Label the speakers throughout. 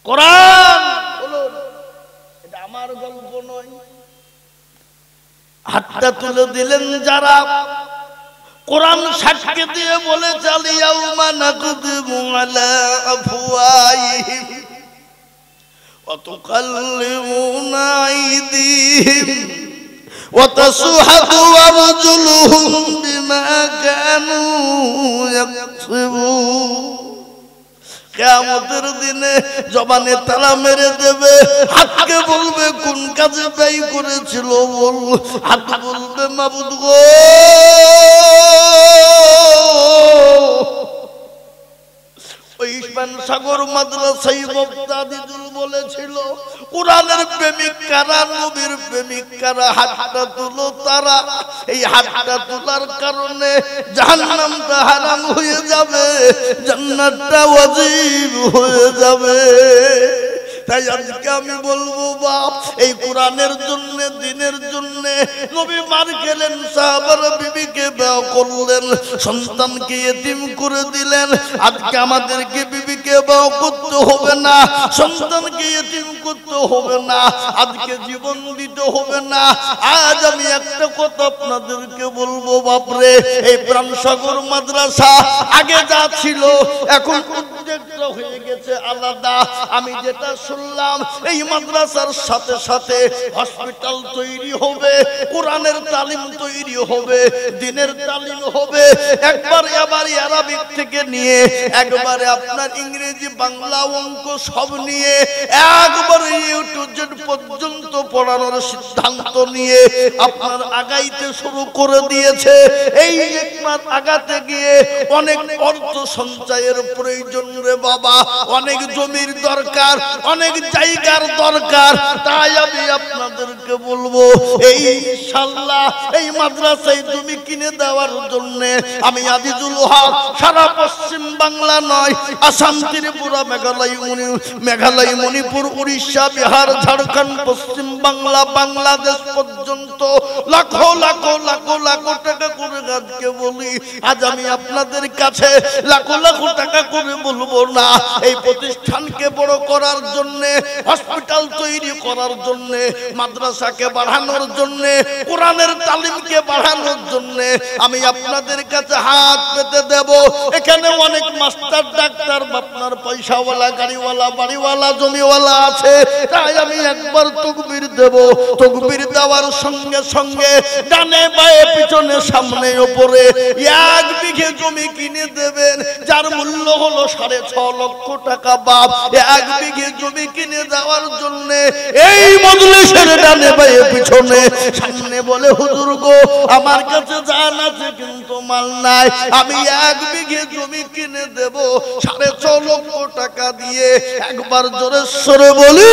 Speaker 1: কোরআন বলুন, এটা আমার গল্প নয়। হাতটা তুলে দিলেন যারা, কোরআন সাক্ষী দিয়ে বলেছে আলিয়াউমা নাকদিমু আলা আফওয়াহিহিম ওয়া তুকাল্লিমুনা আইদিহিম ওয়া তাশহাদু আরজুলুহুম বিমা কানু ইয়াকসিবুন। কিয়ামতের দিনে জবানে তালা মেরে দেবে, হাতকে বলবে কোন কাজে ব্যয় করেছিল বল। হাত বলবে মাবুদ গো, ওইসমান সাগর মাদ্রাসায় বক্তা আজিজুল বলেছিল কোরআনের প্রেমিক কারা, নবীর প্রেমিক কারা, হাতটা তুলো তারা। এই হাতটা তোলার কারণে জাহান্নামটা হারাম হয়ে যাবে, জান্নাতটা ওয়াজিব হয়ে যাবে। তাই আজকে আমি বলবো বাপ, এই কোরআনের জন্য, দিনের জন্য নবী মার গেলেন, সাহাবারা বিবিকে বিয়ে করলেন, সন্তানকে এতিম করে দিলেন। আজকে আমাদেরকে বিবিকে বিয়ে করতে হবে না, সন্তানকে এতিম করতে হবে না, আজকে জীবন দিতে হবে না। আজ আমি একটা কথা আপনাদেরকে বলবো বাপরে, এই প্রাণসাগর মাদ্রাসা আগে যা ছিল এখন উদ্যোগটা হয়ে গেছে আলাদা। আমি যেটা শুনলাম, এই মাদ্রাসার সাথে সাথে হসপিটাল তৈরি হবে, কোরআনের তালিম তৈরি হবে, দিনের তালিম হবে। একবার এবার আরবিক থেকে নিয়ে একবারে আপনার ইংরেজি, বাংলা, অঙ্ক সব নিয়ে একবারে ইউটিউব পর্যন্ত পড়ানোর সিদ্ধান্ত নিয়ে আপনার আগাইতে শুরু করে দিয়েছে। এই একবার আগাতে গিয়ে অনেক অর্থ সঞ্চয়ের প্রয়োজন রে বাবা, অনেক জমির দরকার, অনেক জায়গার দরকার। তাই আমি আপনাদেরকে বলবো, এই ইনশাআল্লাহ এই মাদ্রাসায় জমি কিনে দেওয়ার জন্য আমি আজিজুল হক সারা পশ্চিম বাংলা নয়, আসাম, ত্রিপুরা, মেঘালয়, মণিপুর, উড়িষ্যা, বিহার, ঝাড়খণ্ড, পশ্চিম বাংলা, বাংলাদেশ পর্যন্ত লাখো লাখো লাখো লাখো টাকা করে আজকে বলি। আজ আমি আপনাদের কাছে লাখো লাখো টাকা করে বলবো না, এই প্রতিষ্ঠানকে বড় করার জন্য, হসপিটাল তৈরি করার জন্য, মাদ্রাসাকে বাড়ানোর জন্য, কোরআনের তালিমকে বাড়ানোর জন্য আমি আপনাদের কাছে হাত পেতে দেব। এখানে অনেক মাস্টার, ডাক্তার, আপনার পয়সাওয়ালা, গাড়িওয়ালা, বাড়িওয়ালা, জমিওয়ালা আছে। তাই আমি একবার তাকবীর দেব, তাকবীর দেওয়ার সঙ্গে সঙ্গে ডানে বায়ে পিছনে সামনে উপরে 1 বিঘে জমি কিনে দেবেন, যার মূল্য হলো 6.5 লক্ষ টাকা। বাপ, 1 বিঘে জমি কিনে দেওয়ার জন্য এই মজলিসের ডানে বায়ে পিছনে সামনে বলে হুজুর গো আমার কাছে জান আছে কিন্তু মাল নাই, আমি 1 বিঘে জমি কিনে দেব 6.5 লক্ষ টাকা দিয়ে। একবার জোরে সরে বলি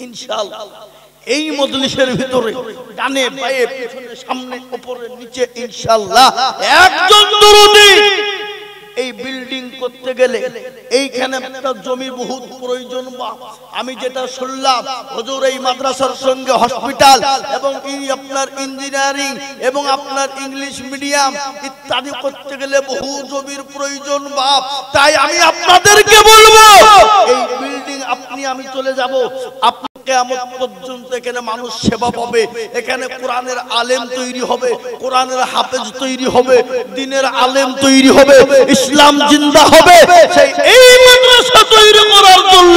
Speaker 1: ইনশাআল্লাহ। এই মজলিসের ভিতরে ডানে বায়ে পিছনে সামনে উপরে নিচে ইনশাআল্লাহ একজন দরদি এই বিল্ডিং করতে গেলে এইখানে একটা জমি বহুত প্রয়োজন। আমি যেটা শুনলাম হুজুর এই মাদ্রাসার সঙ্গে হসপিটাল এবং এই আপনার ইঞ্জিনিয়ারিং এবং আপনার ইংলিশ মিডিয়াম ইত্যাদি করতে গেলে বহু জমির প্রয়োজন বাপ। তাই আমি আপনাদেরকে বলবো এই বিল্ডিং আপনি আমি চলে যাব, কিয়ামত পর্যন্ত এখানে মানুষ সেবা পাবে, এখানে কোরআনের আলেম তৈরি হবে, কোরআনের হাফেজ তৈরি হবে, দ্বীনের আলেম তৈরি হবে, ইসলাম জিন্দা হবে। সেই এই মাদ্রাসা তৈরি করার জন্য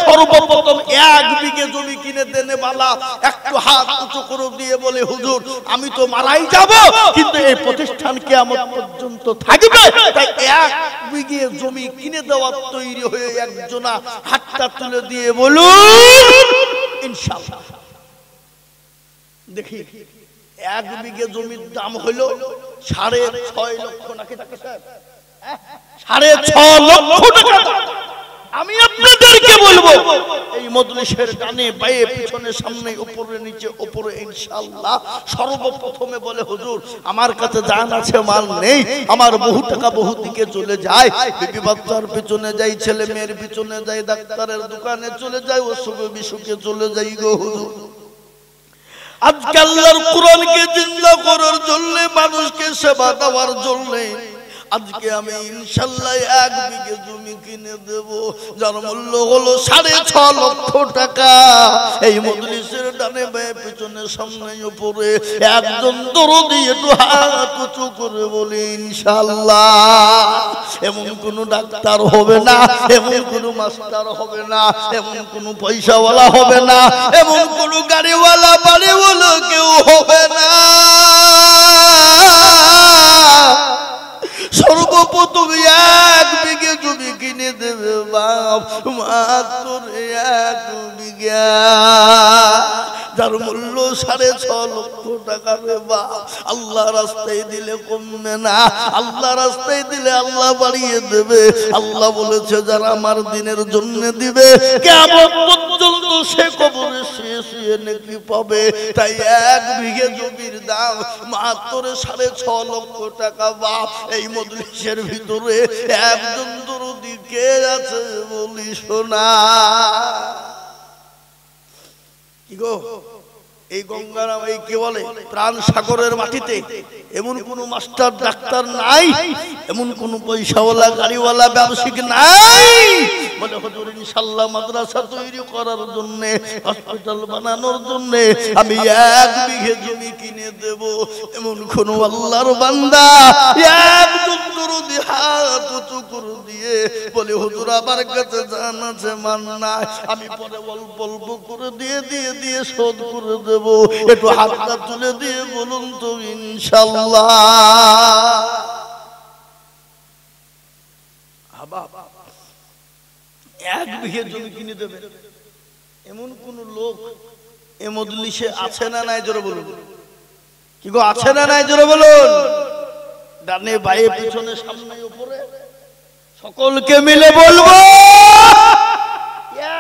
Speaker 1: সর্বপ্রথম 1 বিঘে জমি কিনে দেনে বালা একটু হাত উঁচু করে দিয়ে বলে হুজুর আমি তো মারাই যাব কিন্তু এই প্রতিষ্ঠান কিয়ামত পর্যন্ত থাকবে। তাই 1 বিঘে জমি কিনে দেওয়ার তৈরি হয়ে একজনা হাতটা তুলে দিয়ে বলুন ইনশাআল্লাহ। দেখি 1 বিঘে জমির দাম হলো 6.5 লক্ষ নাকি টাকা স্যার, 6.5 লক্ষ টাকা। আমি আপনাদেরকে বলবো এই মজলিসের ডানে বায়ে পিছনে সামনে উপরে নিচে উপরে ইনশাআল্লাহ সর্বপ্রথমে বলে হুজুর আমার কাছে জান আছে মাল নেই, আমার বহু টাকা বহু দিকে চলে যায়, বিবি বাচ্চার পিছনে যাই, ছেলে মেয়ের পিছনে যাই, ডাক্তারের দোকানে চলে যায়, অসুখে বিসুখে চলে যাই গো হুজুর। আজকে আল্লাহর কোরআনকে জিন্দা করার জন্য, মানুষকে সেবা দেওয়ার জন্য আজকে আমি ইনশাআল্লাহ 1 বিঘে জমি কিনে দেব, যার মূল্য হলো 6.5 লক্ষ টাকা। এই মজলিসের ডানে বায়ে পিছনে সামনে উপরে একজন দরদি একটু হাত উঁচু করে বলি ইনশাআল্লাহ। এমন কোন ডাক্তার হবে না, এমন কোন মাস্টার হবে না, এমন কোন পয়সাওয়ালা হবে না, এমন কোন গাড়িওয়ালা বাড়িওয়ালা কেউ হবে না। সর্বপ্রথম 1 বিঘে জমি কিনে দেবে বাপ, মাত্র 1 বিঘা, যার মূল্য 6.5 লক্ষ টাকা রে বাপ। আল্লাহ রাস্তায় দিলে কমবে না, আল্লাহ রাস্তায় দিলে আল্লাহ বাড়িয়ে দেবে। আল্লাহ বলেছে যারা আমার দিনের জন্য দিবে কিয়ামত পর্যন্ত সে কবরে শুয়ে নেকি পাবে। তাই 1 বিঘে জমির দাম মাত্র 6.5 লক্ষ টাকা বাপ। এই মজলিসের ভিতরে একজন দরদি কে আছে বলি শোনা? কি গো, এই গঙ্গারাম, এই কে বলে প্রাণ সাগরের মাটিতে এমন কোন মাস্টার ডাক্তার নাই, এমন কোন পয়সাওয়ালা গাড়িওয়ালা ব্যবসায়িক নাই বলে হুজুর ইনশাআল্লাহ মাদ্রাসা তৈরি করার জন্য, হসপিটাল বানানোর জন্য আমি 1 বিঘে জমি কিনে দেব। এমন কোন আল্লাহর বান্দা একজন দরদি হাত উঁচু করে দিয়ে বলে হুজুর আমার কাছে জান আছে মান নাই, আমি পরে অল্প অল্প করে দিয়ে শোধ করে দেব। একটু হাতটা তুলে দিয়ে বলুন তো ইনশাআল্লাহ। 1 বিঘে জমি কিনে দেবে এমন কোন লোক এ মজলিসে আছে না নাই? জোরে বলুন। কি গো, আছে না নাই? জোরে বলুন। ডানে বায়ে পিছনে সামনে উপরে সকলকে মিলে বলবো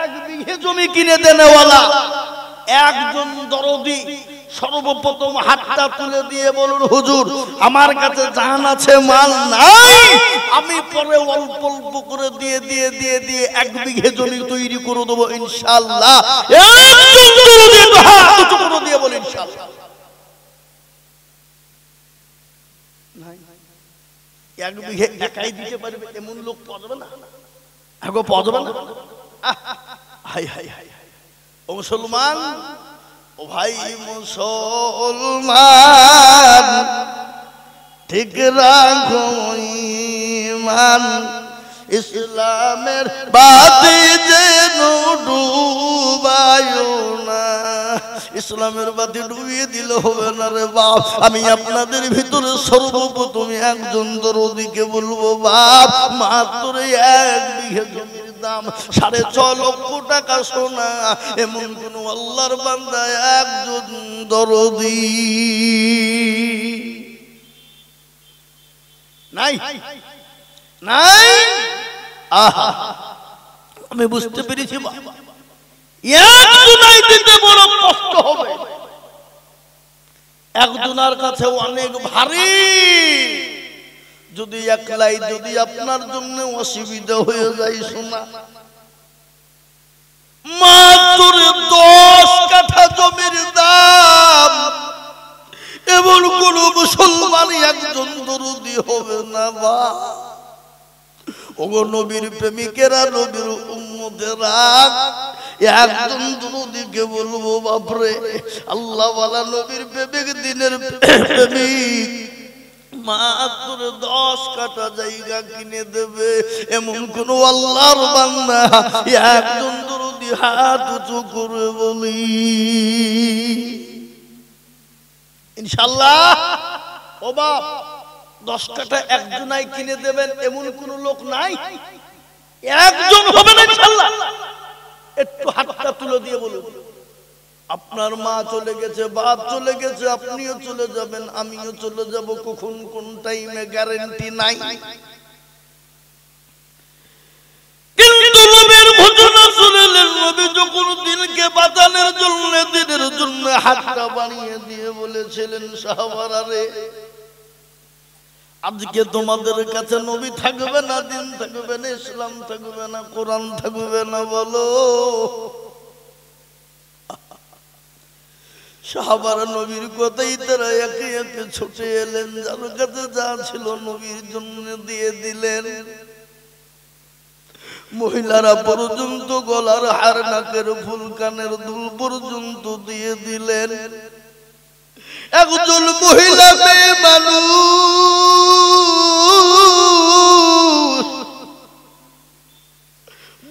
Speaker 1: 1 বিঘে জমি কিনে দেনেওয়ালা একজন দরদি সর্বপ্রথম হাতটা তুলে দিয়ে বলুন হুজুর আমার কাছে জান আছে মাল নাই, আমি পরে অল্প অল্প করে দিয়ে 1 বিঘে জমি তৈরি করে দেবো ইনশাআল্লাহ। একজন দরদি হাত উঁচু করে দিয়ে বলুন ইনশাআল্লাহ। 1 বিঘে একাই দিতে পারবে এমন লোক পাওয়া যাবে না? আগো পাওয়া যাবে না? হাই হাই হাই, ও মুসলমান, ও ভাই মুসলমান, ঠিক রাখো ঈমান, ইসলামের বাতি যেন ডুবায়ো না। ইসলামের বাতি ডুবিয়ে দিলে হবে না রে বাপ। আমি আপনাদের ভিতরে সর্বপ্রথম একজন দরদিকে বলবো বাপ মাত্র 1 বিঘে জমির দাম 6.5 লক্ষ টাকা সোনা। এমন কোন আল্লাহর বান্দা একজন দরদি নাই? নাই? আহা, আমি বুঝতে পেরেছি বাবা, একজনাই দিতে বড় কষ্ট হবে, একজনের কাছে অনেক ভারী। যদি একলাই যদি আপনার জন্য অসুবিধা হয়ে যায় শোনা, মাত্র 10 কাঠা জমির দাম এমন কোন মুসলমান একজন দরদি হবে না বা। ওগো নবীর প্রেমিকেরা, নবীর উম্মতেরা, একজন দরদিকে বলবো বাপরে আল্লাহ ওয়ালা নবীর প্রেমিক, দিনের প্রেমিক, মাত্র 10 কাঠা জায়গা কিনে দেবে এমন কোন আল্লাহর বান্দা একজন দরদি হাত উঁচু করে বলি ইনশাআল্লাহ। ও বাপ, 10 কাঠা একজনাই কিনে দেবেন এমন কোন লোক নাই? একজন হবে না ইনশাআল্লাহ? একটু হাতটা তুলে দিয়ে বলুন। আপনার মা চলে গেছে, বাপ চলে গেছে, আপনিও চলে যাবেন, আমিও চলে যাব, কখন কোন টাইমে গ্যারান্টি নাই। কিন্তু নবীর ঘোষণা শুনলেন, নবী যখন দিনকে বাঁচানোর জন্য, দিনের জন্য হাতটা বাড়িয়ে দিয়ে বলেছিলেন সাহাবারা রে, আজকে তোমাদের কাছে নবী থাকবে না, দিন থাকবে না, ইসলাম থাকবে না, কোরআন থাকবে না, বলো সাহাবারা নবীর কথাই তারা একে একে ছুটে এলেন, যার কাছে যা ছিল নবীর জন্য দিয়ে দিলেন। মহিলারা পর্যন্ত গলার হার, নাকের ফুল, কানের দুল পর্যন্ত দিয়ে দিলেন। একজন মহিলা মেয়ে মানুষ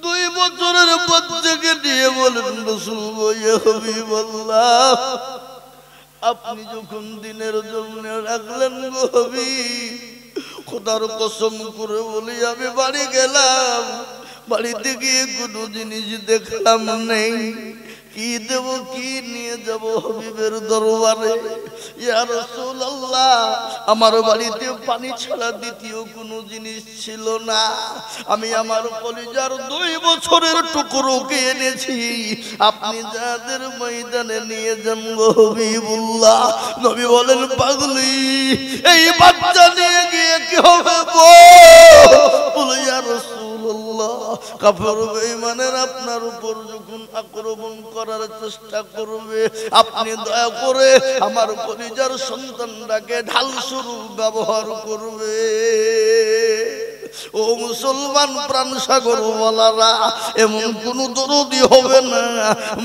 Speaker 1: 2 বছরের বাচ্চাকে নিয়ে বলেন, রাসূল গো, ইয়া হাবিবাল্লাহ, আপনি যখন দিনের জন্য রাখলেন গো হাবিব, খোদার কসম করে বলি আমি বাড়ি গেলাম, বাড়িতে গিয়ে কোনো জিনিস দেখলাম নেই। কি দেব, কি নিয়ে যাব হাবিবের দরবারে? ইয়া রাসূলুল্লাহ, আমার বাড়িতে পানি ছাড়া দ্বিতীয় কোনো জিনিস ছিল না। আমি আমার কলিজার 2 বছরের টুকরোকে এনেছি, আপনি যাদের ময়দানে নিয়ে যান গো হাবিবুল্লাহ। নবী বলেন, পাগলি, এই বাচ্চা নিয়ে গিয়ে কি হবে গো? বলে, ইয়া রাসূলুল্লাহ, কাফের বেঈমানের আপনার উপর যখন আক্রমণ করার চেষ্টা করবে, আপনি দয়া করে আমার কলিজার সন্তানটাকে ঢাল স্বরূপ ব্যবহার করবে। ও মুসলমান প্রাণ সাগর ওয়ালারা, এমন কোন দরদি হবে না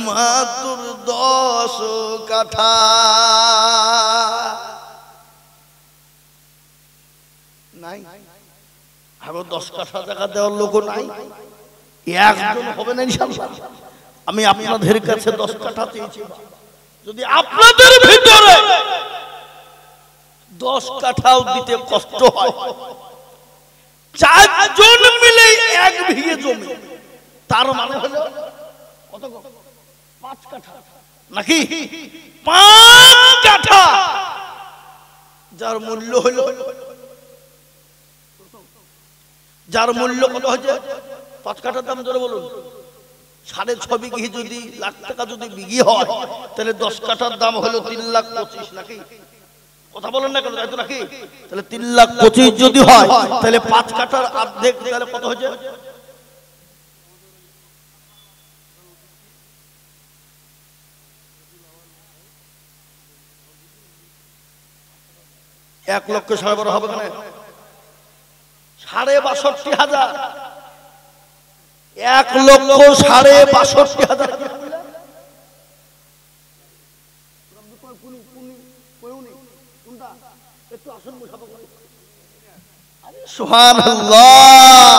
Speaker 1: মাত্র 10 কাঠা নাই। আরো 10 কাঠা টাকা দেওয়ার লোক নাই, একজন হবে না ইনশাআল্লাহ। আমি আপনাদের কাছে 10 কাঠা চেয়েছি, যদি আপনাদের ভিতরে 10 কাঠাও দিতে কষ্ট হয়, 4 জন মিলে 1 বিঘে জমি, তার মানে হলো কত? 5 কাঠা নাকি? 5 কাঠা, যার মূল্য হলো, যার মূল্য কত হচ্ছে? 5 কাঠার দাম ধরে বলুন, 6.5 বিঘি যদি লাখ টাকা যদি বিঘি হয়, তাহলে 10 কাঠার দাম হলো 3,25,000 নাকি? কথা বলেন না কেন, তাই তো নাকি? তাহলে 3,25,000 যদি হয়, তাহলে 5 কাঠার অর্ধেক, তাহলে কত হচ্ছে? 1,12,500 হবে কেন? 62,500, 1,62,500। সুবহানাল্লাহ,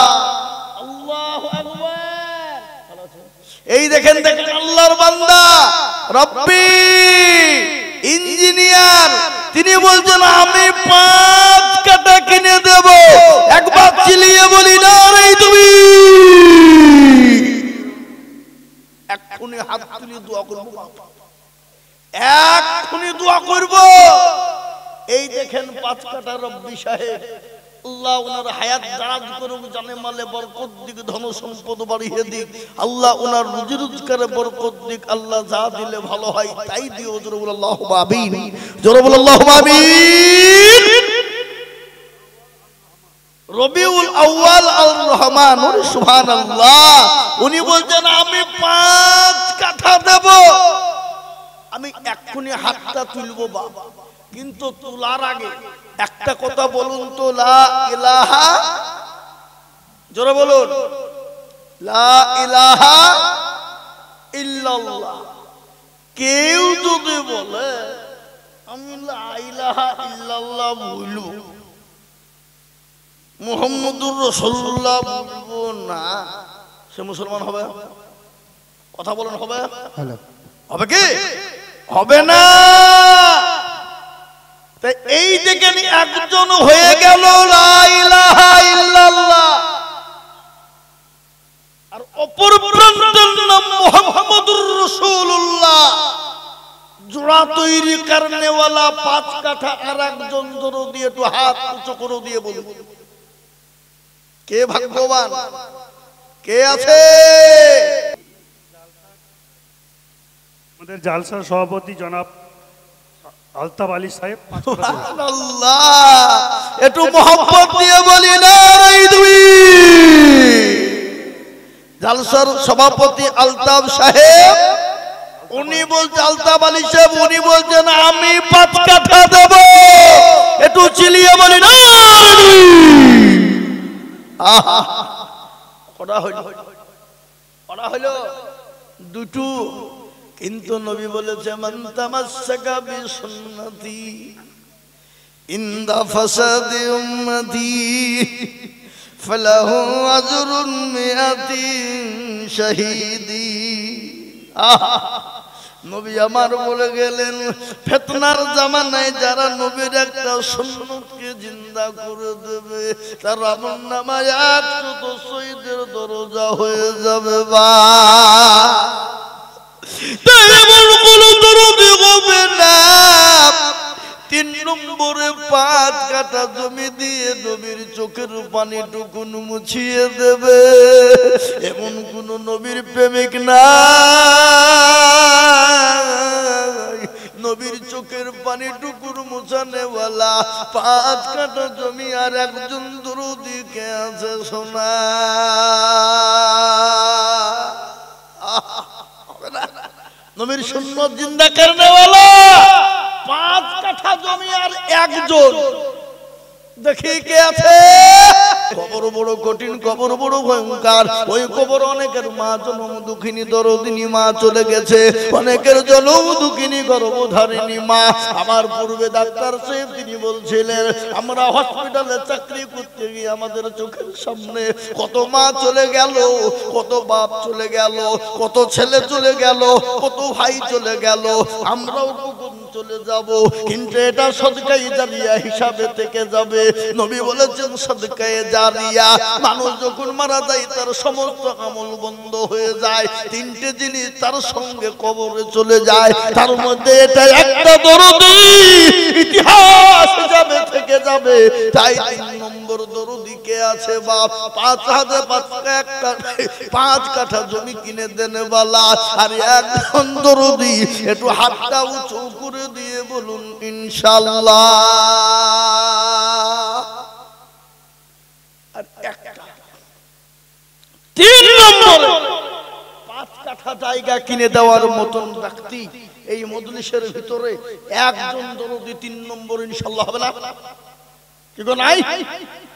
Speaker 1: আল্লাহু আকবার। এই দেখেন দেখেন আল্লাহর বান্দা রব্বি ইঞ্জিনিয়ার, তিনি বলছেন আমি 5 কাঠা কিনে দেব। একবার চিলিয়ে বলি না রে তুমি, এক্ষুনি হাত তুলে দোয়া করব, এক্ষুনি দোয়া করব। এই দেখেন 5 কাঠা রব্বি সাহেব, আল্লাহ ওনার হায়াত দারাজ করুক, জানে মালে বরকত দিক, ধন সম্পদ বাড়িয়ে দিক, আল্লাহ ওনার রুজি রোজগারে বরকত দিক। আল্লাহ যা দিলে ভালো হয় তাই দিও। জোরে বল আল্লাহুম্মা আমিন, জোরে বল আল্লাহুম্মা আমিন। রবিউল আউয়াল আল রহমান, সুবহানাল্লাহ, উনি বলছেন আমি 5 কাঠা দেব। আমি এক্ষুনি হাতটা তুলবো বাবা, কিন্তু তোলার আগে একটা কথা বলুন তো, লা ইলাহা, জোরে বলুন, লা ইলাহা ইল্লাল্লাহ। কেউ যদি বলে আমি লা ইলাহা ইল্লাল্লাহ বলবো, মুহাম্মদুর রাসূলুল্লাহ বলবো না, সে মুসলমান হবে? কথা বলেন, হবে? হবে কি? হবে না। এই দেখেন একজন হয়ে গেল লা ইলাহা ইল্লাল্লাহ, আর অপর প্রান্তের নাম মুহাম্মদুর রাসূলুল্লাহ। জোড়া তৈরি করনে वाला 5 কাঠা আর একজন জোড়া দিয়ে একটু হাত উঁচু করে দিয়ে বলুন, কে ভাগ্যবান, কে আছে?
Speaker 2: আমাদের জালসার সভাপতি জনাব আলতাফ আলী সাহেব।
Speaker 1: সুবহানাল্লাহ, একটু মোহাম্মত দিয়ে বলি না রে দুই। জালসার সভাপতি আলতাফ সাহেব উনি বলছে আলতাফ আলী সাহেব, উনি বলছেন আমি 5 কাঠা দেব। একটু চিলিয়ে বলি না কটা হইল? কটা হইল? দুটো। কিন্তু নবী বলেছে মান তামাসসাকা বিসুন্নতি ইনদা ফাসাদি উম্মতি ফালাহু আজরুন মিআতি শাহীদি। নবী আমার বলে গেলেন ফিতনার জামানায় যারা নবীর একটা সুন্নতকে জিন্দা করে দেবে তার আমলনামায় 100 শহীদের দরজা হয়ে যাবে। বা এমন কোন দরদি হবে না 3 নম্বরে 5 কাঠা জমি দিয়ে নবীর চোখের পানিটুকু মুছিয়ে দেবে এমন কোন নবীর প্রেমিক নাই। নবীর চোখের পানিটুকুর মুছানেওয়ালা 5 কাঠা জমি আর একজন দরদি কে আছে শোনা নবীর সুন্নত জিন্দা করনেওয়ালা 5 কাঠা জমি আর একজন। দেখি কে আছে? কবর বড় কঠিন, কবর বড় ভয়ঙ্কর। ওই কবর অনেকের মা জনম দুঃখিনী দরদিনী মা চলে গেছে, অনেকের জনম দুঃখিনী গর্ভধারিণী মা। আমার পূর্বে ডাক্তার সাহেব তিনি বলছিলেন আমরা হসপিটালে চাকরি করতে গিয়ে আমাদের চোখের সামনে কত মা চলে গেল, কত বাপ চলে গেল, কত ছেলে চলে গেল, কত ভাই চলে গেল, আমরাও কখন চলে যাব, কিন্তু এটা সদকায়ে জারিয়া হিসাবে থেকে যাবে। নবী বলেছেন সদকায়ে জারিয়া, মানুষ যখন মারা যায় তার সমস্ত আমল বন্ধ হয়ে যায়, 3টে জিনিস তার সঙ্গে কবরে চলে যায়, তার মধ্যে এটা একটা দরদি ইতিহাস যাবে থেকে যাবে। তাই 3 নম্বর দরদি কে আছে বাপ? 5 কাঠা জমি কিনে দেনে বালা আর একজন দরদি। একটু হাতটা উঁচু করে দিয়ে বলুন ইনশাআল্লাহ। আর একটা 3 নম্বরে 5 কাঠা জায়গা কিনে দেওয়ার মতন ব্যক্তি এই মজলিসের ভিতরে একজন দরদি 3 নম্বর ইনশাআল্লাহ হবে না? কি গো নাই?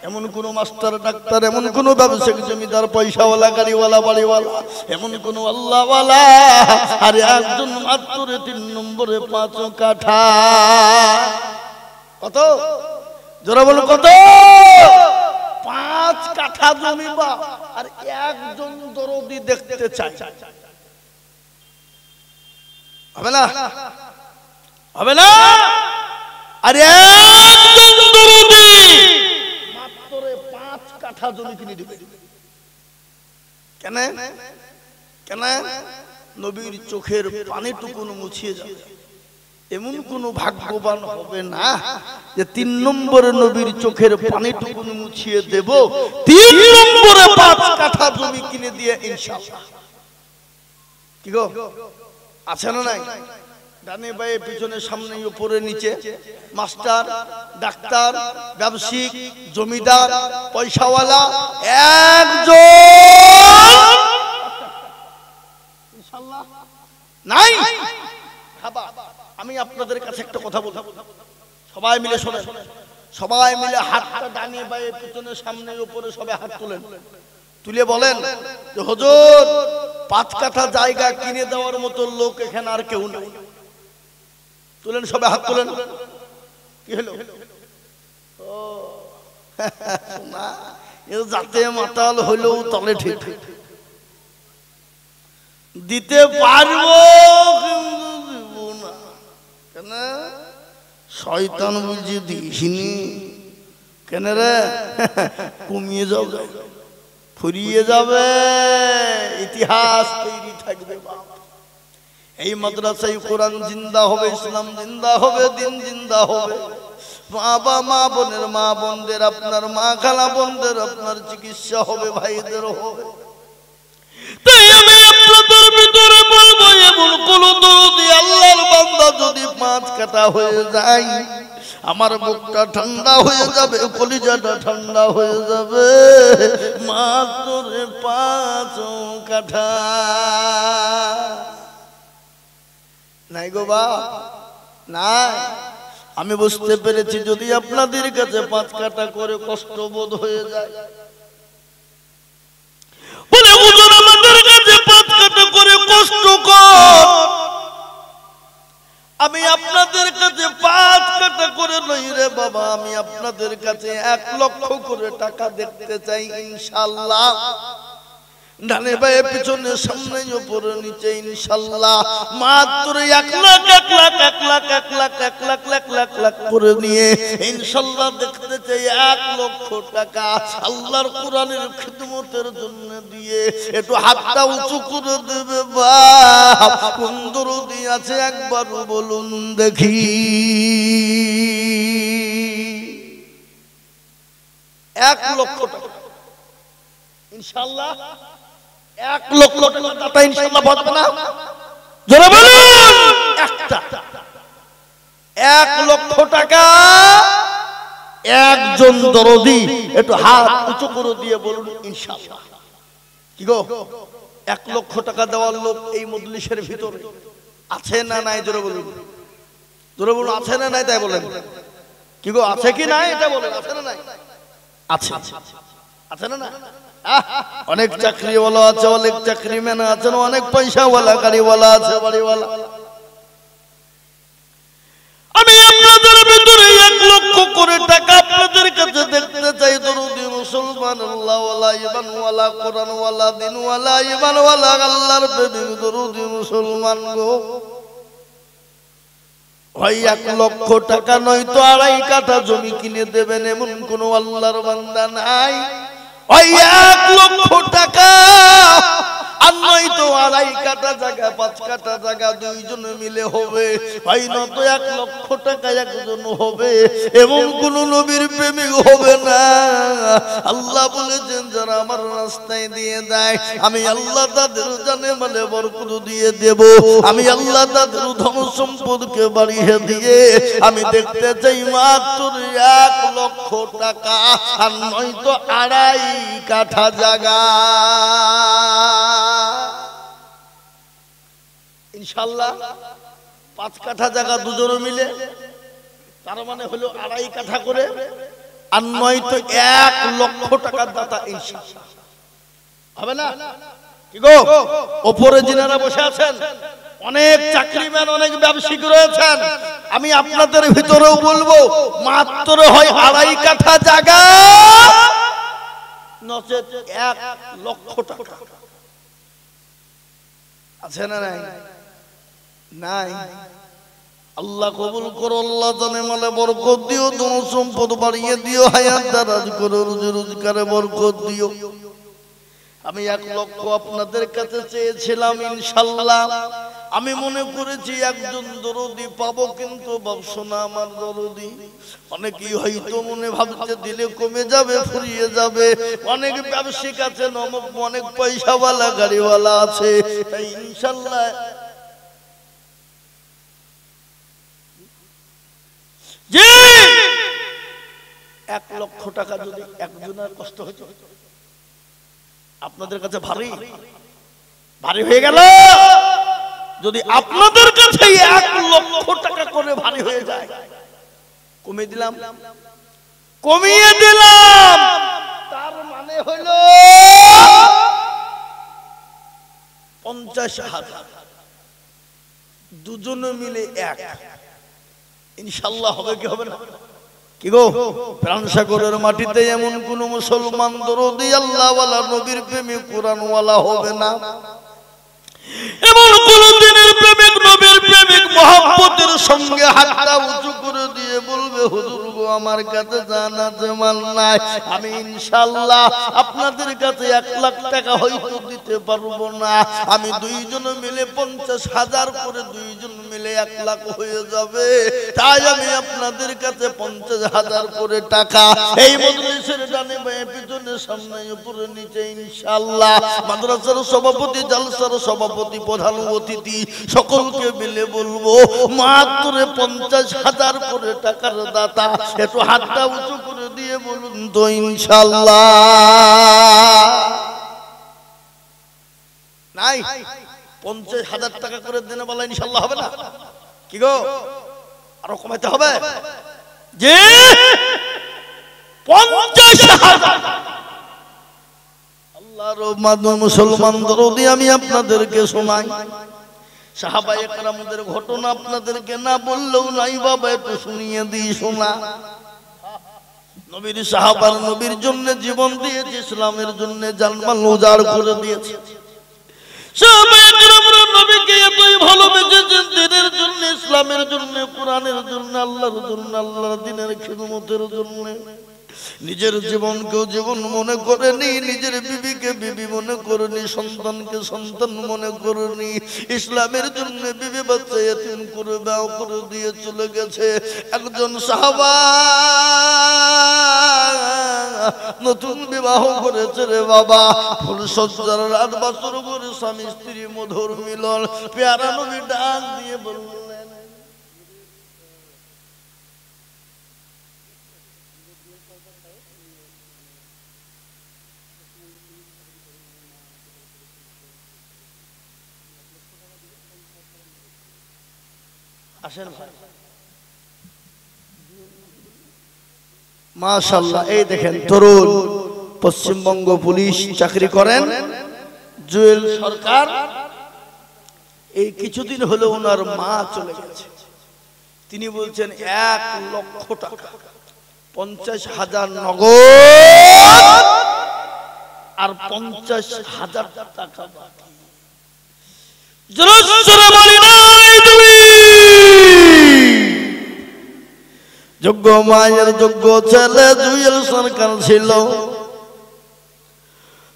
Speaker 1: এমন কোন মাস্টার ডাক্তার, এমন কোন ব্যবসায়িক জমিদার পয়সাওয়ালা গাড়িওয়ালা বাড়িওয়ালা, এমন কোন আল্লাহওয়ালা আর একজন মাত্র 3 নম্বরে 5 কাঠা। কত জোরে বলো কত? 5 কাঠা জমি বা আর একজন দরদি দেখতে চাই। হবে না? হবে না? আরে একজন দরদি মাত্র 5 কাঠা জমি কিনে দিবে। কেন? কেন? নবীর চোখের পানিটুকু মুছিয়ে যাবে। এমন কোন ভাগ্যবান হবে না যে 3 নম্বরে নবীর চোখের পানিটুকু মুছিয়ে দেব, 3 নম্বরে 5 কাঠা জমি কিনে দিয়ে ইনশাআল্লাহ। কি গো আছে না নাই? ডানে বায়ে পিছনে সামনে উপরে নিচে মাস্টার ডাক্তার ব্যবসায়িক জমিদার পয়সাওয়ালা একজন ইনশাআল্লাহ নাই। আমি আপনাদের কাছে একটা কথা বলবো, সবাই মিলে শোনেন, সবাই মিলে হাতটা ডানে বায়ে পিছনে সামনে উপরে সবাই হাত তুলেন, তুলে বলেন যে হুজুর 5 কাঠা জায়গা কিনে দেওয়ার মতো লোক এখানে আর কেউ নেই। তুলেন সবাই হাত তুলেন। কি হলো? ও না, এর যাতে মাতাল হইলেও তলে ঠিক দিতে পারবো কিন্তু দিব না। কেন? শয়তান বুঝে দিসিনি। কেন রে? কমিয়ে যাবে, ফুরিয়ে যাবে, ইতিহাস তৈরি থাকবে। এই মাদ্রাসায় কোরআন জিন্দা হবে, ইসলাম জিন্দা হবে, দিন জিন্দা হবে। বাবা মা বোনের মা বোনদের, আপনার মা খালা বোনদের আপনার চিকিৎসা হবে, ভাইদের হবে। তাই আমি আপনাদের ভিতরে বলবো এমন কোন দরদি আল্লাহর বান্দা যদি 5 কাঠা হয়ে যায় আমার বুকটা ঠান্ডা হয়ে যাবে, কলিজাটা ঠান্ডা হয়ে যাবে। মাত্র 5 কাঠা। নাই গো বাপ নাই। আমি বুঝতে পেরেছি যদি আপনাদের কাছে 5 কাটা করে কষ্ট বোধ হয়ে যায়, বলে হুজুর আমাদের কাছে 5 কাটা করে কষ্ট কর, আমি আপনাদের কাছে 5 কাটা করে নই রে বাবা, আমি আপনাদের কাছে 1 লক্ষ করে টাকা দেখতে চাই ইনশাআল্লাহ। ডানে বায়ে পিছনে সামনে উপরে নিচে ইনশাআল্লাহ মাত্র 1 লাখ 1 লাখ 1 লাখ 1 লাখ 1 লাখ 1 লাখ 1 লাখ করে নিয়ে ইনশাআল্লাহ দেখতে চাই 1 লক্ষ টাকা আল্লাহর কোরআনের খিদমতের জন্য দিয়ে। একটু হাতটা উঁচু করে দেবে বাপ, কোন দরদি আছে একবার বলুন দেখি। 1 লক্ষ টাকা ইনশাআল্লাহ, 1 লক্ষ টাকা দাতা ইনশাআল্লাহ বাঁচবে না? জোরে বলুন একটা। 1 লক্ষ টাকা একজন দরদি একটু হাত উঁচু করে দিয়ে বলুন ইনশাআল্লাহ। কি গো 1 লক্ষ টাকা দেওয়ার লোক এই মজলিসের ভিতরে আছে না নাই? জোরে বলুন, জোরে বলুন আছে না নাই? তাই বলেন কি গো, আছে কি নাই এটা বলেন, আছে না নাই? আছে, আছে না না? অনেক চাকরিওয়ালা আছে, অনেক চাকরিম্যান আছেন, অনেক পয়সাওয়ালা গাড়িওয়ালা আছে, বাড়িওয়ালা। আমি আপনাদের ভিতরে 1 লক্ষ করে টাকা আপনাদের কাছে দেখতে চাই। দরুদি মুসলমান, আল্লাহওয়ালা, ইমানওয়ালা, কোরআনওয়ালা, দিনওয়ালা, ইমানওয়ালা, আল্লাহর প্রেমিক দরুদি মুসলমান গো, হয় 1 লক্ষ টাকা নয় তো 2.5 কাঠা জমি কিনে দেবেন এমন কোন আল্লাহর বান্দা নাই? ওই 1 লক্ষ টাকা আর নয় তো 2.5 কাঠা জায়গা, 5 কাঠা জায়গা দুইজনে মিলে হবে, হয় না তো 1 লক্ষ টাকা একজন হবে এমন কোন নবীর প্রেমিক হবে না। আল্লাহ বলেছেন যারা আমার রাস্তায় দিয়ে দেয় আমি আল্লাহ তাদের জানে মানে বরকত দিয়ে দেব, আমি আল্লাহ তাদের ধন সম্পদকে বাড়িয়ে দিয়ে আমি দেখতে চাই মাত্র 1 লক্ষ টাকা আর নয় তো 2.5 কাঠা জায়গা ইনশাআল্লাহ। 5 কাঠা জায়গা দুজনে মিলে তার মানে হলো 2.5 কাঠা করে আর নয় তো 1 লক্ষ টাকার দাতা ইনশাআল্লাহ হবে না? কি গো উপরে যিনারা বসে আছেন অনেক চাকরিম্যান, অনেক ব্যবসায়িক রয়েছেন, আমি আপনাদের ভিতরেও বলবো মাত্র হয় 2.5 কাঠা জায়গা নচেত 1 লক্ষ টাকা আছে না নাই? নাই। আল্লাহ কবুল করো, আল্লাহ জানে মানে বরকত দিও, ধন সম্পদ বাড়িয়ে দিও, হায়াত দারাজ করো, রুজি রোজগারে বরকত দিও। আমি 1 লক্ষ আপনাদের কাছে চেয়েছিলাম ইনশাআল্লাহ। আমি মনে করেছি একজন দরদি পাবো, কিন্তু ভাবছো না আমার দরদি অনেকেই হয়তো মনে ভাবছে দিলে কমে যাবে, ফুরিয়ে যাবে। অনেক ব্যবসায়িক আছে, অনেক পয়সাওয়ালা গাড়িওয়ালা আছে, তাই ইনশাআল্লাহ জি 1 লক্ষ টাকা যদি একজনের কষ্ট হতো আপনাদের কাছে ভারী ভারী হয়ে গেল, যদি আপনাদের কাছে 1 লক্ষ টাকা করে ভারী হয়ে যায়, কমিয়ে দিলাম, কমিয়ে দিলাম, তার মানে হলো 50,000 দুজনে মিলে 1 ইনশাআল্লাহ হবে কি হবে না? কি গো প্রাণ সাগরের মাটিতে এমন কোন মুসলমান দরদি আল্লাহওয়ালা নবীর প্রেমিক কোরআনওয়ালা হবে না? এমন কোন দিনের প্রেমিক নবীর প্রেমিক মহব্বতের সঙ্গে হাতটা উঁচু করে দিয়ে বলবে হুজুর গো আমার কাছে জানাতে মাল নাই, আমি ইনশাআল্লাহ আপনাদের কাছে 1 লাখ টাকা হয়তো দিতে পারবো না, আমি দুইজনে মিলে 50,000 করে দুইজন মিলে 1 লাখ হয়ে যাবে, তাই আমি আপনাদের কাছে 50,000 করে টাকা এই মজলিসের ডানে বায়ে পিছনে সামনে উপরে নিচে ইনশাআল্লাহ মাদ্রাসার সভাপতি, জালসার সভাপতি, প্রধান অতিথি সকলকে মিলে বলবো মাত্র 50,000 করে টাকার দাতা একটু হাতটা উঁচু করে দিয়ে বলুন তো ইনশাআল্লাহ। নাই 50,000 টাকা করে দিনে বলা ইনশাআল্লাহ হবে না? কি গো আরো কমাইতে হবে যে 50,000। আল্লাহর মানব মুসলমানদের দিয়ে আমি আপনাদেরকে শোনাই সাহাবায়ে কেরামদের ঘটনা, আপনাদেরকে না বললেও নাই বাবা, একটু শুনিয়ে দিই শোনা। নবীর সাহাবার নবীর জন্য জীবন দিয়েছে, ইসলামের জন্য জানমাল উজাড় করে দিয়েছে। সাহাবায়ে কেরামরা নবীকে এতই ভালোবেসেছেন দিনের জন্য, ইসলামের জন্য, কোরআনের জন্য, আল্লাহর জন্য, আল্লাহর দ্বীনের খিদমতের জন্য। নিজের জীবনকেও জীবন মনে করেনি, নিজের বিবিকে বিবি মনে করেনি, সন্তানকে সন্তান মনে করেনি। ইসলামের জন্য বিবি বাচ্চা এতিম করে দাও করে দিয়ে চলে গেছে। একজন সাহাবা নতুন বিবাহ করেছে রে বাবা, ফুলসজ্জার রাত বাসর করে স্বামী স্ত্রী মধুর মিলন। পেয়ারা নবী ডাক দিয়ে বললেন, আসেন ভাই। মাশাআল্লাহ, এই দেখেন তরুণ পশ্চিমবঙ্গ পুলিশ চাকরি করেন জুয়েল সরকার। এই কিছুদিন হলো ওনার মা চলে গেছে। তিনি বলছেন 1 লক্ষ টাকা, 50,000 নগদ আর 50,000 টাকা বাকি। যোগ্য মায়ের যোগ্য ছেলে জুয়েল সরকার ছিল,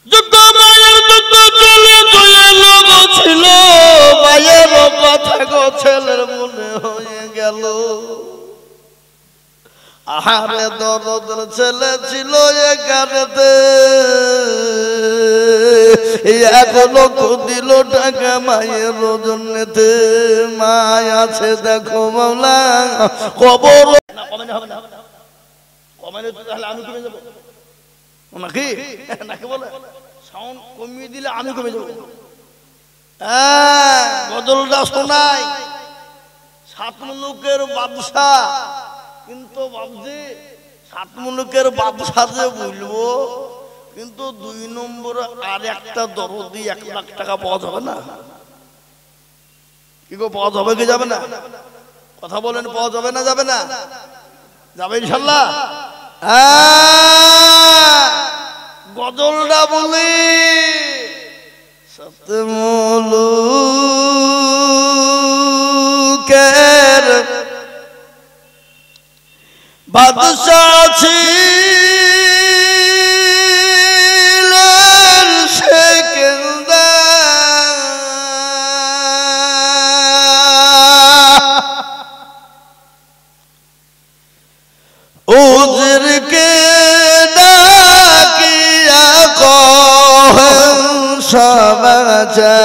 Speaker 1: যোগ্য মায়ের যোগ্য ছেলে জুয়েল ছিল। মায়ের কথা গো ছেলের মনে হয়ে গেল, আহারে দরদের ছেলে ছিল এখানেতে। 1 লক্ষ দিল টাকা মায়ের জন্যতে। মায় আছে দেখো মাওলা, কবর কমাইলে তো তাহলে আমি কমে যাবো নাকি? নাকি বলে সাউন্ড কমিয়ে দিলে আমি কমে যাবো। হ্যাঁ, গজলটা শোনাই 7 মুলুকের বাদশা, কিন্তু বাবজি 7 মুলুকের বাদশা যে বলবো, কিন্তু 2 নম্বরে আর একটা দরদি 1 লাখ টাকা পাওয়া যাবে না? কি গো, পাওয়া যাবে কি যাবে না? কথা বলেন, পাওয়া যাবে না যাবে না? যাবে ইনশাআল্লাহ। গজলটা বলি, 7 মুলুকের বাদশা ছিলেন সেকেন্দার, উজিরকে ডাকিয়া কহেন সমাচার।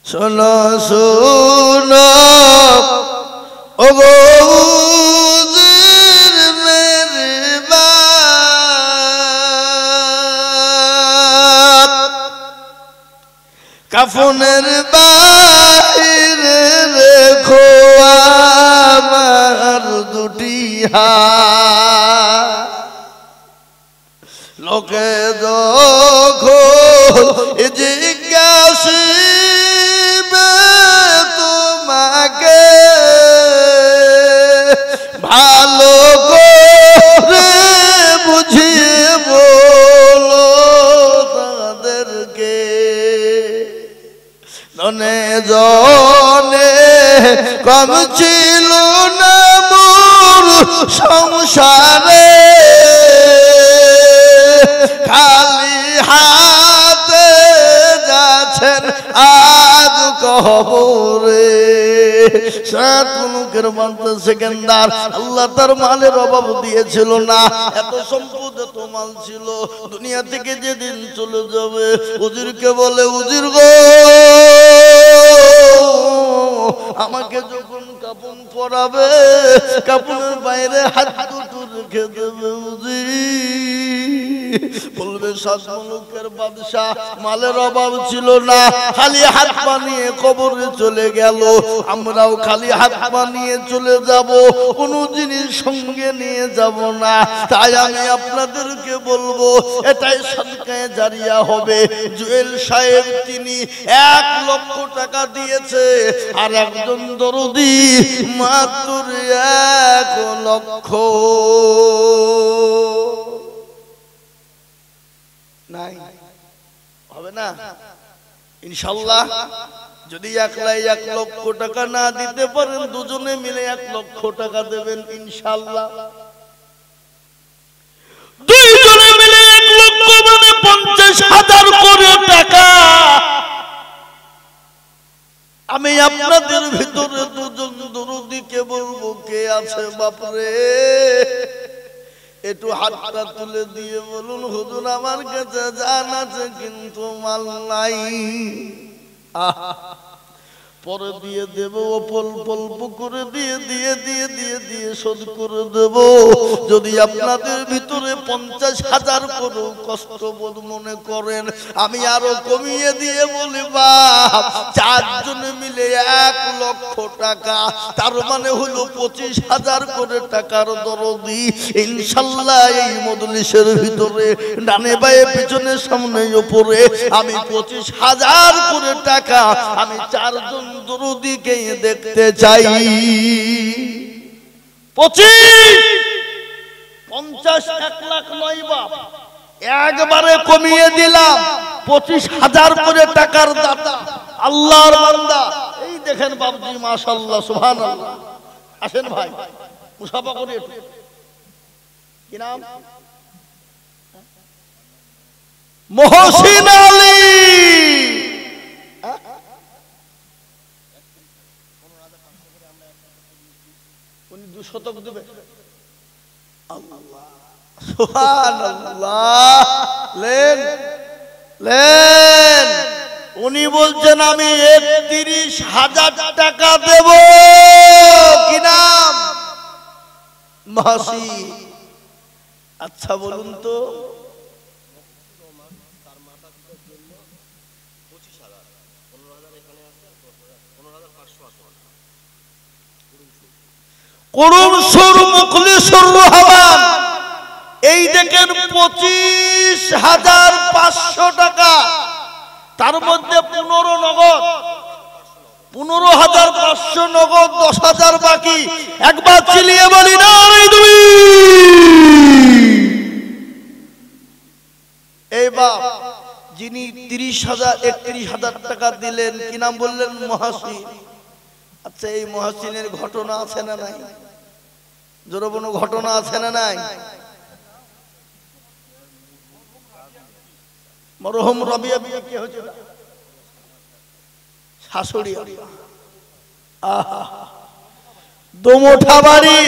Speaker 1: শোনো শোনো ওগো উজির মেরে বাপ, কাফনের বাহিরে রেখো আমার 2টি হাত। লোকে যখন জিজ্ঞাসিবে তোমাকে, ভালো করে বুঝিয়ে বলো তাদেরকে। জনে জনে কম ছিল না মোর সংসারে, খালি হাতে যাচ্ছেন আজ কবরে। 7 মুলুকের বাদশা সেকেন্দার, আল্লাহ তার মালের অভাব দিয়েছিল না। এত সম্পদ এত মাল ছিল, দুনিয়া থেকে যেদিন চলে যাবে উজিরকে বলে, উজির গো আমাকে যখন কাপন পরাবে, কাপনের বাইরে হাত দুটো রেখে দেবে উজির। বলবে সাত মুলুকের বাদশা, মালের অভাব ছিল না, খালি হাত বানিয়ে কবরে চলে গেল, আমরাও খালি হাত বানিয়ে চলে যাব, কোনো জিনিস সঙ্গে নিয়ে যাব না। তাই আমি আপনাদেরকে বলবো এটাই সাদকায়ে জারিয়া হবে। জুয়েল সাহেব তিনি 1 লক্ষ টাকা দিয়েছে, আর একজন দরদি মাত্র 1 লক্ষ নাই, হবে না ইনশাআল্লাহ। যদি একলাই 1 লক্ষ টাকা না দিতে পারেন, দুজনে মিলে 1 লক্ষ টাকা দেবেন ইনশাআল্লাহ। দুইজনে মিলে 1 লক্ষ মানে 50,000 করে টাকা। আমি আপনাদের ভিতরে দুজন দরদিকে বলবো, কে আছে বাপরে একটু হাতটা তুলে দিয়ে বলুন, হুজুর আমার কাছে জান আছে কিন্তু মাল নাই। পরে দিয়ে দেব, অল্প অল্প করে দিয়ে দিয়ে দিয়ে দিয়ে দিয়ে শোধ করে দেব। যদি আপনাদের ভিতরে 50,000 করে কষ্টবোধ মনে করেন, আমি আরো কমিয়ে দিয়ে বলি, বাপ 4 জনে মিলে 1 লক্ষ টাকা, তার মানে হলো 25,000 করে টাকার দরদি। ইনশাআল্লাহ এই মজলিসের ভিতরে ডানে বায়ে পিছনে সামনে উপরে আমি 25,000 করে টাকা আমি 4 জন দরদিকে দেখতে চাই। 25, 50, 1 লাখ নয় বাপ, একবারে কমিয়ে দিলাম। 25,000 করে টাকার দাতা আল্লাহর বান্দা। এই দেখেন বাবজি, মাশাআল্লাহ, সুবহানাল্লাহ। আসেন ভাই, মুসাফা করি। কি নাম? মহসিন আলী। উনি 2 শতক দেবে। আল্লাহ, সুবহানাল্লাহ। Lane lane. উনি বলছেন আমি 31,000 টাকা দেব। কি নাম? মাসি। আচ্ছা বলুন তো, করুণ সুর মুখলিসুর রহমান, এই দেখেন 25,500 টাকা, তার মধ্যে 15 নগদ, 15,500 নগদ, 10,000 বাকি। একবার চিলিয়ে বলি না তুমি। এই বাপ যিনি 31,000 টাকা দিলেন, কি নাম বললেন? মহাসিন। আচ্ছা, এই মহাসিনের ঘটনা আছে না নাই? জোরে কোনো ঘটনা আছে না নাই? মরহুম রবিয়া বিয়ে কি হয়েছে? শাশুড়ি। আহা, দোমোঠা বাড়ি।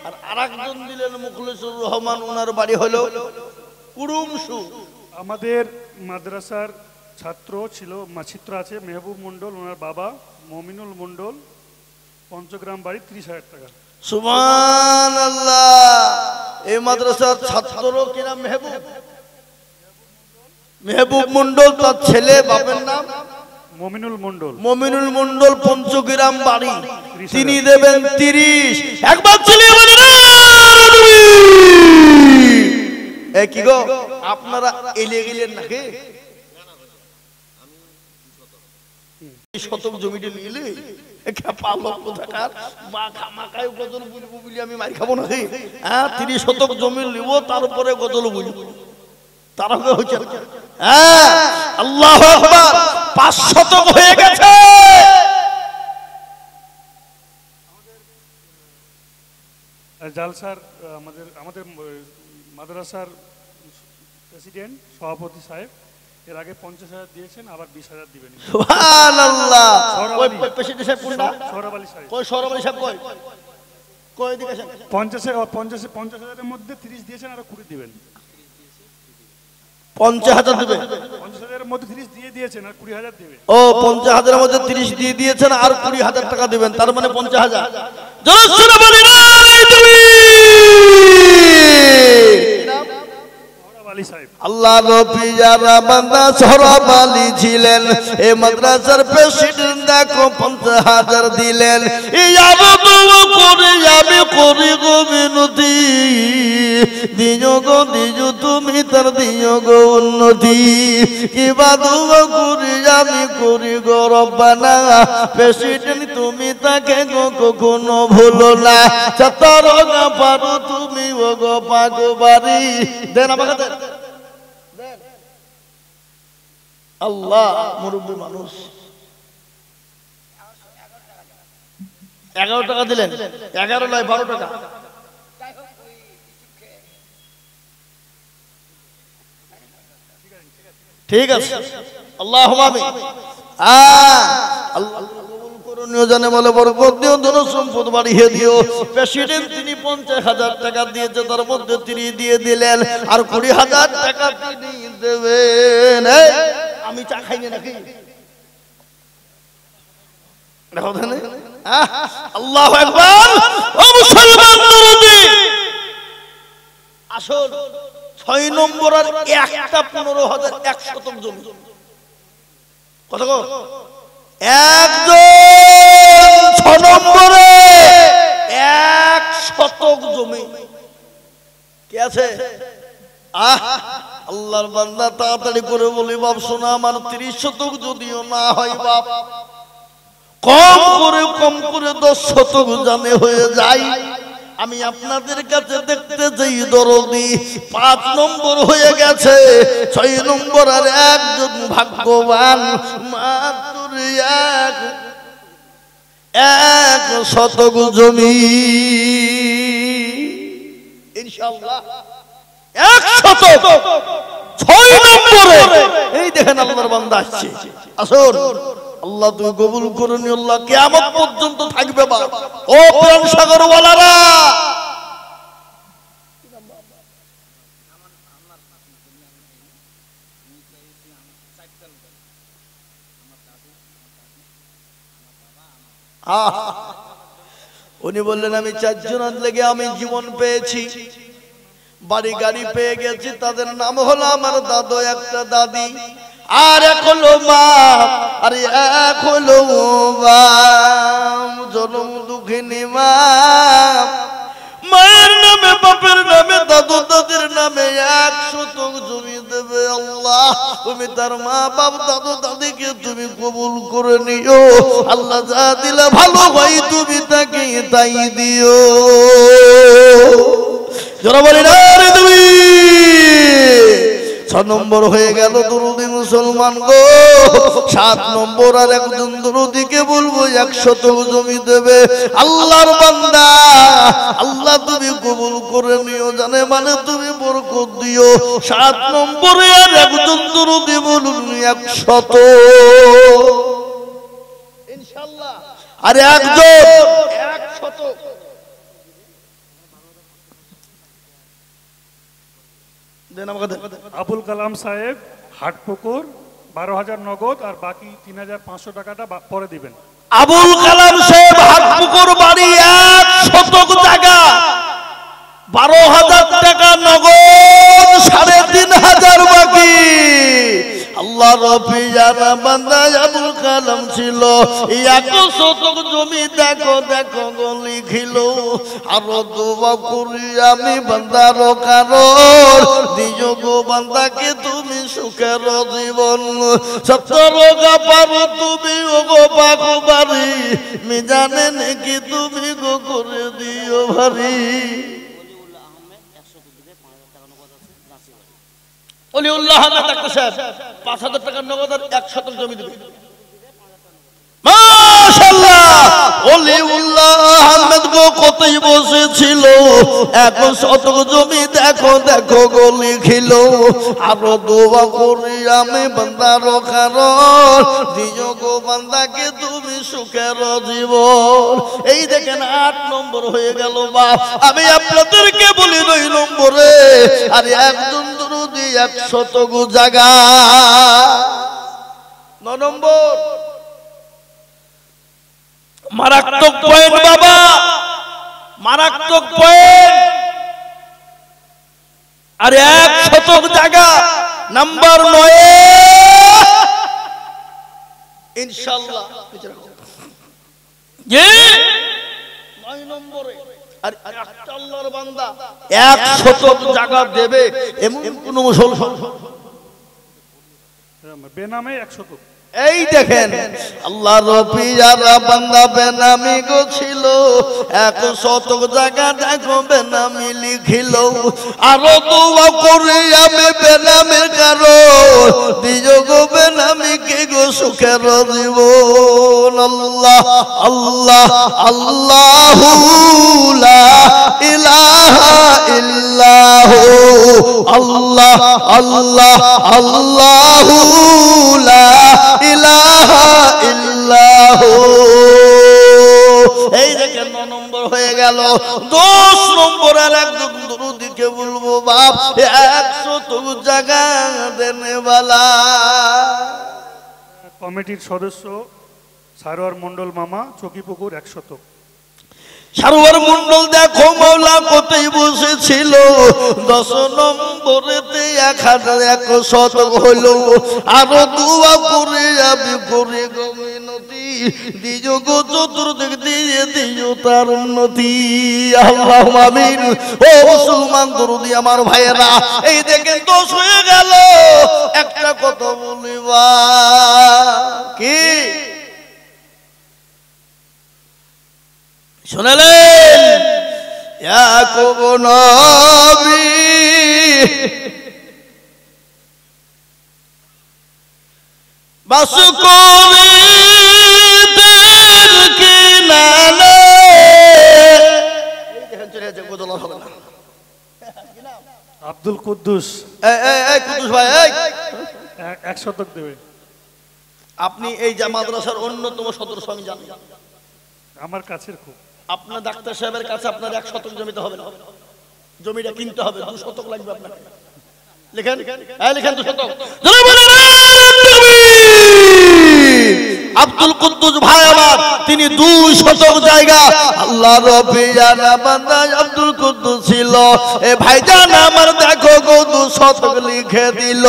Speaker 1: আর আরেকজন দিলেন মুখলিসুর রহমান, ওনার বাড়ি হলো কুড়ুমসু।
Speaker 2: আমাদের মাদ্রাসার ছাত্র ছিল, চিত্র আছে, মেহবুব মন্ডল, ওনার বাবা মমিনুল মন্ডল, পঞ্চগ্রাম বাড়ি, 30,000 টাকা।
Speaker 1: সুবহানাল্লাহ। এই মাদ্রাসার ছাত্র কি নাম? মেহবুব মন্ডল। তার ছেলে, বাপের নাম
Speaker 2: মমিনুল মন্ডল।
Speaker 1: মমিনুল মন্ডল, পঞ্চগ্রাম বাড়ি, তিনি দেবেন 30। একবার চিলিয়ে বলেন কি গো, আপনারা এলে গেলেন নাকি? শতক জমিটা নিলে আমি মারি খাবো নাকি? হ্যাঁ, 30 শতক জমি নিব, তারপরে গজল বলবো। তারা হচ্ছে আল্লাহু আকবার, 5 শতক হয়ে গেছে।
Speaker 2: জালসার আমাদের মাদ্রাসার প্রেসিডেন্ট, সভাপতি সাহেব এর আগে 50,000 দিয়েছেন, আবার 20,000 দিবেন।
Speaker 1: সুবহানাল্লাহ। ওই প্রেসিডেন্ট সাহেব কোনটা?
Speaker 2: সৌরভ আলী সাহেব।
Speaker 1: কই সৌরভ আলী সাহেব? কই কই দিকে?
Speaker 2: 50,000 মধ্যে 30 দিয়েছেন, আর 20 দিবেন।
Speaker 1: 50,000 দিবেন।
Speaker 2: 50,000 এর মধ্যে 30 দিয়ে দিয়েছেন, আর 20,000 দিবেন।
Speaker 1: ও, 50,000 এর মধ্যে 30 দিয়ে দিয়েছেন, আর 20,000 টাকা দিবেন, তার মানে 50,000। জোরে বলি না তুমি।
Speaker 2: আলী সাহেব।
Speaker 1: আল্লাহ নবী যারা বান্দা সরব আলী ছিলেন, এই মাদ্রাসার প্রেসিডেন্ট দেখো 50,000 দিলেন। এই আবদুয়া করে আমি করি গো মিনতি, দিও গো দিও তুমি তার দিও গো উন্নতি। কিবা দুয়া করি আমি করি গো রব্বানা, প্রেসিডেন্ট তুমি তাকে গো কখনো ভুলো না। চতরগা পারো তুমি ও গো পাগবাড়ি। দেন আমাকে দেন। আল্লাহ মুরব্বী মানুষ 11 টাকা দিলেন, 11 নয় 12 টাকা। ঠিক আছে, আল্লাহ জানে বলে বরকত দিও, ধন সম্পদ বাড়িয়ে দিও। প্রেসিডেন্ট তিনি 50,000 টাকা দিয়েছে, তার মধ্যে তিনি দিয়ে দিলেন আর 20,000 টাকা তিনি দেবেন। আমি চা খাইনি নাকি? আল্লাহু আকবার। ও মুসলমান দরদি, আসল 6 নম্বর আর একটা 15,100 শতক জমি। কত গো? একজন 6 নম্বরে 1 শতক জমি কে আছে? আল্লাহর বান্দা তাড়াতাড়ি করে বলি, বাপ শোনা আমার 30 শতক যদিও না হয় বাপ, কম করে 10 শতক জানে হয়ে যায়। আমি আপনাদের কাছে দেখতে চাই দরদি 5 নম্বর হয়ে গেছে, 6 নম্বর আর একজন ভাগ্যবান, মাত্র 1 শতক জমি ইনশাআল্লাহ 1 শতক 6 নম্বরে। এই দেখেন আল্লাহর বান্দা আসছে, আসুন। আল্লাহ তুমি কবুল করুন, আল্লাহ কিয়ামত পর্যন্ত থাকবে বাপ। ও প্রাণ সাগর ওয়ালারা, উনি বললেন আমি 4 জনের লেগে আমি জীবন পেয়েছি, বাড়ি গাড়ি পেয়ে গেছি। তাদের নাম হলো আমার দাদু, একটা দাদি, আর এক হলো মা, আর এক হলো বাপ। জনম দুঃখিনী মা, মায়ের নামে বাপের নামে দাদু দাদির নামে 1 শতক জমি দেবে। আল্লাহ তুমি তার মা বাপ দাদু দাদিকে তুমি কবুল করে নিও। আল্লাহ যা দিলে ভালো ভাই তুমি তাকে তাই দিও। যারা বলি না রে তুমি 6 নম্বর হয়ে গেল দরুদি মুসলমান গো। 7 নম্বর আর একজন দরুদিকে বলবো 1 শতক জমি দেবে। আল্লাহর বান্দা, আল্লাহ তুমি কবুল করে নিও, জানে মানে তুমি বরকত দিও। 7 নম্বরে আর একজন দরুদি বলুন 1 শতক ইনশাআল্লাহ, আর একজন 1 শতক।
Speaker 2: আবুল কালাম সাহেব, হাটপুকুর, 12,000 নগদ, আর বাকি 3,500 টাকাটা পরে দিবেন।
Speaker 1: আবুল কালাম সাহেব, হাটপুকুর বাড়ি, 1 শতক জায়গা, 12,000 টাকা নগদ, 3,500 বাকি। আল্লাহ রবি জানা বান্দা আবুল কালাম ছিল, 1 শতক জমি দেখো দেখো গলি খিল। আরো দোয়া করি আমি বান্দার কারণ, দিও গো বান্দাকে তুমি সুখের জীবন। 17 পারো তুমি ও গো পাগবাড়ি, মিজানে নাকি তুমি গো করে দিও ভারী। অলিউল্লাহ আহমেদ ডাক্তার সাহেব 5,000 টাকা নগদ আর 1 শতক জমি দেবে। মাশাআল্লাহ, অলিউল্লাহ আহমেদ গো কতই বসেছিল, 1 শতক জমি দেখো দেখো গলি খিল। আরো দোয়া করি আমি বান্দার কারণ, দিও গো বান্দাকে তুমি সুখের জীবন। এই দেখেন 8 নম্বর হয়ে গেল বাপ। আমি আপনাদেরকে বলি 9 নম্বরে আর একজন দরুদি 1 শতক জায়গা। 9 নম্বর মারাত্মক পয়েন্ট বাবা, মারাত্মক পয়েন্ট। আর 1 শতক জায়গা নাম্বার 9 ইনশাআল্লাহ। জি 9 নম্বরে। আর একটা আল্লাহর বান্দা 1 শতক জায়গা দেবে এমন কোন মুসলমান
Speaker 2: বেনামে 1 শতক।
Speaker 1: এই দেখেন আল্লাহর পিয়ারা বান্দা বেনামি গো ছিল, 1 শতক জায়গা দেখো বেনামি লিখিল। আরো দোয়া করি আমি বেনামের কারো, দিও গো বেনামি কে গো সুখের জীবন। আল্লাহ আল্লাহ আল্লাহু লা ইলাহা ইল্লাহু, আল্লাহ আল্লাহ আল্লাহু লা ইলাহা ইল্লাহু। এই দেখেন 9 নম্বর হয়ে গেল। 10 নম্বরের একজন দুরুদিকে বলবো বাপ 100 জায়গা দেনেওয়ালা।
Speaker 2: কমিটির সদস্য সারোয়ার মন্ডল মামা, চকিপুকুর 1 শতক।
Speaker 1: সারোয়ার মন্ডল দেখো মাওলা কোথায় বসেছিল, 10 নম্বরেতে 1 শতক হলো। আরো দোয়া করে আমি করে গো মিনতি, দিও গো চতুর্দিক দিয়ে দিও তার উন্নতি। আল্লাহুম্মা আমিন। ও মুসলমান দরুদি আমার ভাইয়েরা, এই দেখেন 10 হয়ে গেল। একটা কথা বলিবা কি শুনলেন? ইয়াকুব নবী বাস করিতেন কিনারে।
Speaker 2: আব্দুল কুদ্দুস।
Speaker 1: কুদ্দুস ভাই
Speaker 2: 1 শতক দেবে।
Speaker 1: আপনি এই যে মাদ্রাসার অন্যতম সদস্য আমি জানি,
Speaker 2: আমার কাছের খুব।
Speaker 1: আপনার ডাক্তার সাহেবের কাছে আপনার 1 শতক জমিতে হবে না, জমিটা কিনতে হবে, 2 শতক লাগবে আপনাকে। লিখেন, লিখেন 2 শতক। আব্দুল কুদ্দুস ভাই আমার, তিনি 2 শতক জায়গা আল্লাহর পিয়ারা বান্দা আব্দুল কুদ্দুস ছিল। এ ভাইজান আমার দেখো গো 2 শতক লিখে দিল।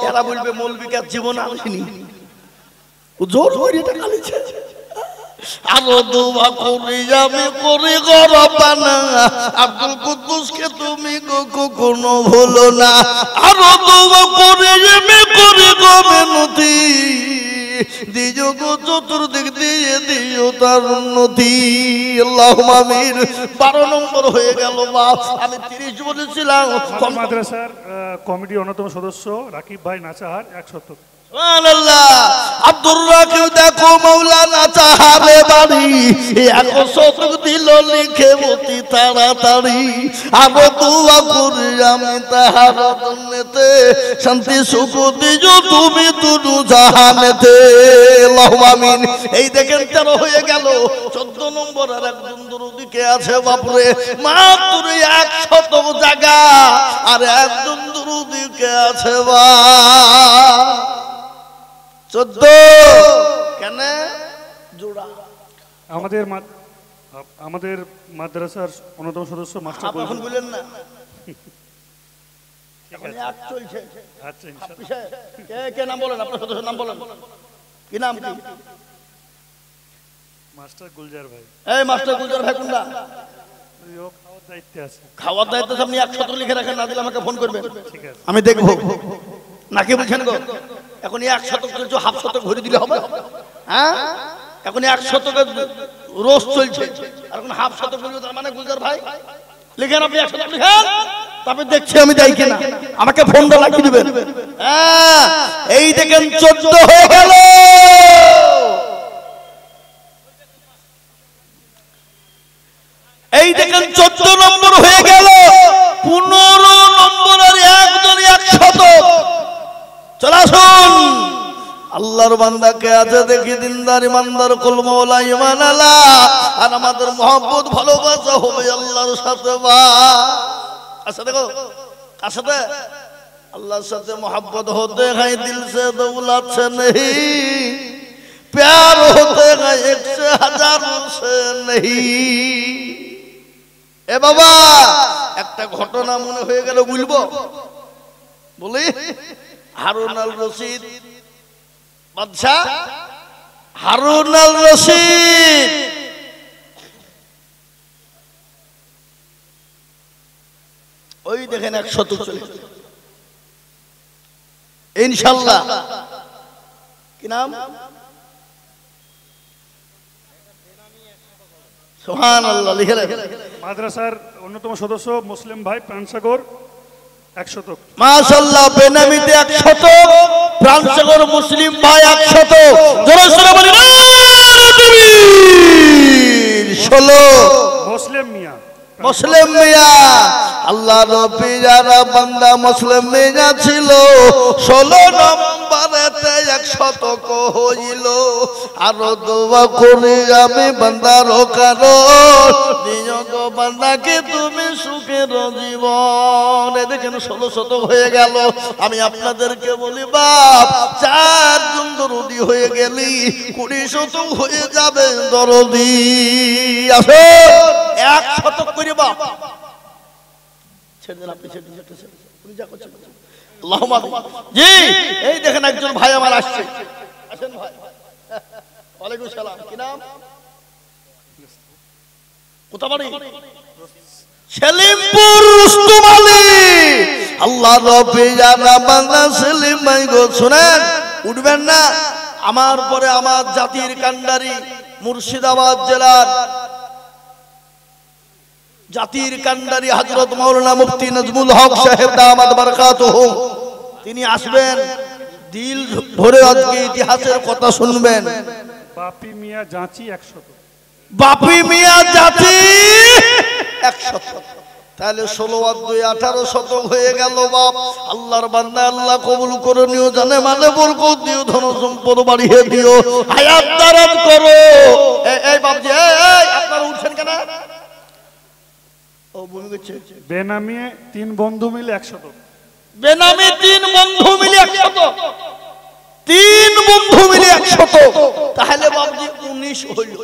Speaker 1: এরা বলবে মৌলবীর জীবন আসেনি, জোর করে টাকা লিখে। আরো দোয়া করি আমি করি গো রব্বানা, আব্দুল কুদ্দুসকে তুমি কখনো ভুলো না। আরো দোয়া করি আমি করি গো মিনতি, দিও গো চতুর্দিক দিয়ে দিও তার উন্নতি। আল্লাহুম্মা আমিন। 12 নম্বর হয়ে গেল বাপ, আমি 30 বলেছিলাম।
Speaker 2: মাদ্রাসার কমিটির অন্যতম সদস্য রাকিব ভাই নাচাহার 1 শতক।
Speaker 1: সুবহানাল্লাহ। আব্দুর রাকিব দেখো মাওলানা চাহারে বাড়ি, 1 শতক দিল লিখে অতি তাড়াতাড়ি। আরো দোয়া করি আমি তাহার জন্যতে, শান্তি সুখ দিও তুমি দুনু জাহানেতে। আল্লাহুম্মা আমিন। এই দেখেন 13 হয়ে গেল। 14 নম্বর আর একজন দুরুদিকে আছে বাপরে, মাত্র 1 শতক জায়গা আর একজন দুরুদিকে আছে বা 14 কেন জোড়া।
Speaker 2: আমাদের মাদ্রাসার অন্যতম সদস্য মাস্টার
Speaker 1: এখন বলেন না, এখন এক চলছে।
Speaker 2: আচ্ছা ইনশাআল্লাহ।
Speaker 1: কে নাম বলেন, আপনার সদস্যের নাম বলেন, কি নাম কি?
Speaker 2: মাস্টার গুলজার ভাই।
Speaker 1: এই মাস্টার গুলজার ভাই কোনটা?
Speaker 2: খাওয়ার দায়িত্বে আছে।
Speaker 1: খাওয়ার দায়িত্ব আপনি 1 শতক লিখে রাখেন, না দিলে আমাকে ফোন করবেন,
Speaker 2: ঠিক আছে
Speaker 1: আমি দেখবো। নাকি বলছেন গো? এখন 1 শতক চলছে, 1/2 শতক ভরে দিলে হবে? হ্যাঁ, এখন 1 শতকের রোজ চলছে, আর এখন 1/2 শতক বলবে, তার মানে গুলজার ভাই লিখেন, আপনি 1 শতক লিখেন, তারপরে দেখছি আমি দেই কিনা, আমাকে ফোনটা লাগিয়ে দিবেন। হ্যাঁ, এই দেখেন 14 হয়ে গেল। এই দেখেন 14 নম্বর হয়ে গেল। 15 নম্বর আর একজন 1 শতক। চলে আসুন, আল্লাহর বান্দাকে আছে দেখি দিনদার ইমানদার কুল মাওলা ঈমান আলা, আর আমাদের মহব্বত ভালোবাসা হবে আল্লাহর সাথে। বা আচ্ছা দেখো কার সাথে? আল্লাহর সাথে मोहब्बत होते हैं दिल से दौलत से नहीं, प्यार होते हैं 1 से 1000 से नहीं। এ বাবা একটা ঘটনা মনে হয়ে গেল বলবো, বলি হারুন আল রশিদ বাদশাহ, হারুন আল রশিদ ওই দেখেন 100 চলে ইনশাআল্লাহ। কি নাম? সুবহানাল্লাহ, লিখে রাখেন।
Speaker 2: মাদ্রাসার অন্যতম সদস্য মুসলিম ভাই প্রাণসাগর 100।
Speaker 1: মাশাআল্লাহ, বেনামিতে 100, প্রাণসাগর মুসলিম ভাই 100। জোরে সোরে বলি না তাকবীর। 16
Speaker 2: মুসলিম মিয়া,
Speaker 1: মুসলিম মিয়া, আল্লাহ নবী যারা বান্দা মুসলিম মিয়া ছিল, 16 নম্বরেতে 100 হইল। আরো দোয়া করি আমি বান্দার কারণ, নিয়ত বান্দাকে তুমি সুখের জীবন। দেখেন 16 হয়ে গেল। আমি আপনাদেরকে বলি বাপ, 4 জন দরদি হয়ে গেলি 20 হয়ে যাবে দরদি। আসো 100 করে বাপ ছেড়ে দেন, আপনি ছেড়ে দেন, আপনি যা করছেন আল্লাহুম্মা আমিন। জি, এই দেখেন একজন ভাই আমার আসছে, আসেন ভাই। ওয়ালাইকুম সালাম। কি নাম? কোথা বাড়ি? সেলিমপুর রুস্তম আলী। আল্লাহ নবী জানা বান্দা সেলিম ভাই গো, শুনেন, উঠবেন না। আমার পরে আমার জাতির কান্ডারি, মুর্শিদাবাদ জেলার জাতির কান্ডারি হযরত মাওলানা মুফতি নজমুল হক সাহেব দামাত বারাকাতুহু, তিনি আসবেন। দিল ভরে আজকে ইতিহাসের কথা শুনবেন।
Speaker 2: বাপি মিয়া জাঁচি 100।
Speaker 1: বাপি মিয়া জাতি 100। তাহলে 16 আর 2 18 হয়ে গেল বাপ। আল্লাহর বান্দা, আল্লাহ কবুল করে নিও, জানে মানে বরকত দিও, ধন সম্পদ বাড়িয়ে দিও, হায়াত দারাজ করো। এই বাপজি, এই আপনারা উঠছেন কেন? ও বলে গেছে
Speaker 2: বেনামি 3 বন্ধু মিলে 100।
Speaker 1: বেনামি 3 বন্ধু মিলে 100। 3 বন্ধু মিলে 100। তাহলে বাপজি 19 হইল।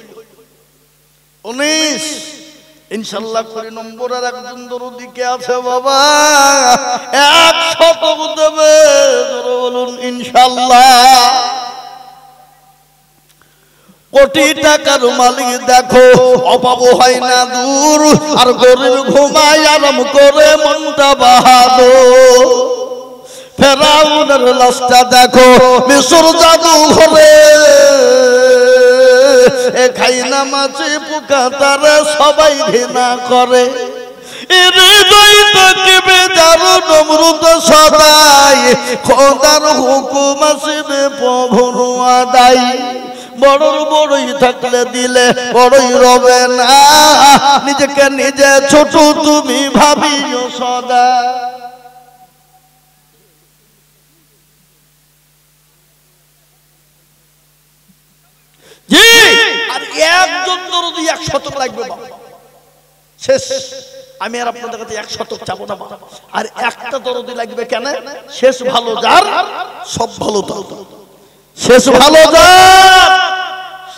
Speaker 1: 19 ইনশাআল্লাহ। 20 নম্বরের একজন দরদি কে আছে বাবা? 100 দেবে, জোরে বলুন ইনশাআল্লাহ। কোটি টাকার মালিক দেখো, অভাব হয় না দূর, আর গরিব ঘুমায় আরাম করে মনটা বাহাদুর। ফেরাউনের লাশটা দেখো মিশর জাদু ঘরে, এ খাই না মাছে পোকা তারা সবাই ঘৃণা করে। হৃদয় থাকবে যার নমরুদ সদাই, খোদার হুকুম আসবে প্রভুর আদায়। বড়র বড়ই থাকলে দিলে বড়ই রবে না, নিজেকে নিজে ছোট তুমি ভাবিও সদা। জি, আর একজন দরদি 100 লাগবে বাবা। শেষ। আমি আর আপনাদের কাছে 100 চাবো না বাবা। আর একটা দরদি লাগবে কেন? শেষ ভালো যার সব ভালো তার। শেষ ভালো যার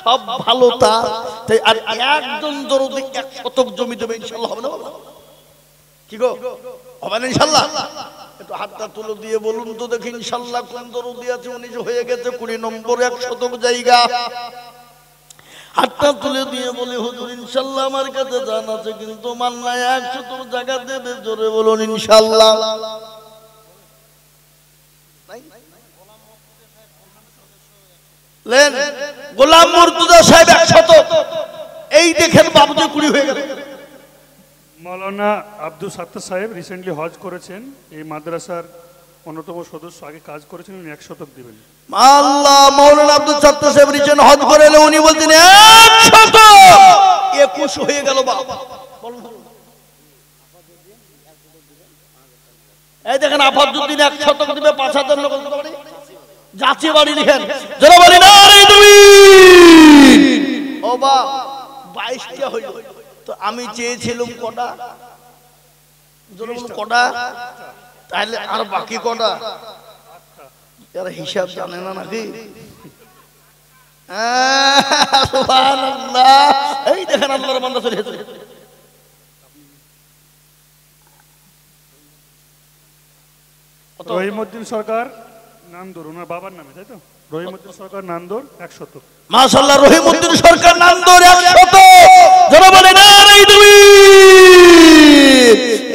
Speaker 1: সব ভালো তার। তাই আর একজন দরদি 100 জমি দেবে ইনশাআল্লাহ। হবে না বাবা? কি গো, হবে না ইনশাআল্লাহ? একটু হাতটা তুলে দিয়ে বলুন তো দেখি ইনশাআল্লাহ কোন দরদি আছে? 19 হয়ে গেছে, 20 নম্বরে 100 জায়গা। হাতটা তুলে দিয়ে বলি হুজুর ইনশাআল্লাহ আমার কাছে জান আছে, কিন্তু মান নাই, 100 জায়গা দেবে। জোরে বলুন ইনশাআল্লাহ। লেন গোলাম মুর্তজা সাহেব 100। এই দেখেন বাবুজি 20 হয়ে গেল।
Speaker 2: মাওলানা আব্দুল সাত্তার সাহেব রিসেন্টলি হজ করেছেন, এই মাদ্রাসার অন্যতম সদস্য, আগে কাজ করেছেন, উনি 100 দিবেন।
Speaker 1: আল্লাহ, মাওলানা আব্দুল সাত্তার সাহেব রিসেন্ট হজ করে এলে উনি বলছেন 100। 21 হয়ে গেল বাবা। এই দেখেন আফাজউদ্দিন 100 দিবে, 5000 লোক বাড়ি যাচ্ছে বাড়ি। লিখেন যারা বাড়ি না রে তুমি। ও বা 22টা হইল। তো আমি চেয়েছিলাম কটা? জোরে বলুন কটা? তাহলে আর বাকি কটা? এরা হিসাব জানে না নাকি? সুবহানাল্লাহ। এই দেখেন আল্লাহর বান্দা চলে এসেছে।
Speaker 2: রহিমউদ্দিন সরকার নান্দর, ওনার বাবার নামে, তাই তো? রহিমউদ্দিন সরকার নান্দর 100।
Speaker 1: মাশাআল্লাহ, রহিমউদ্দিন সরকার নান্দর 100। যারা বলে না তুমি,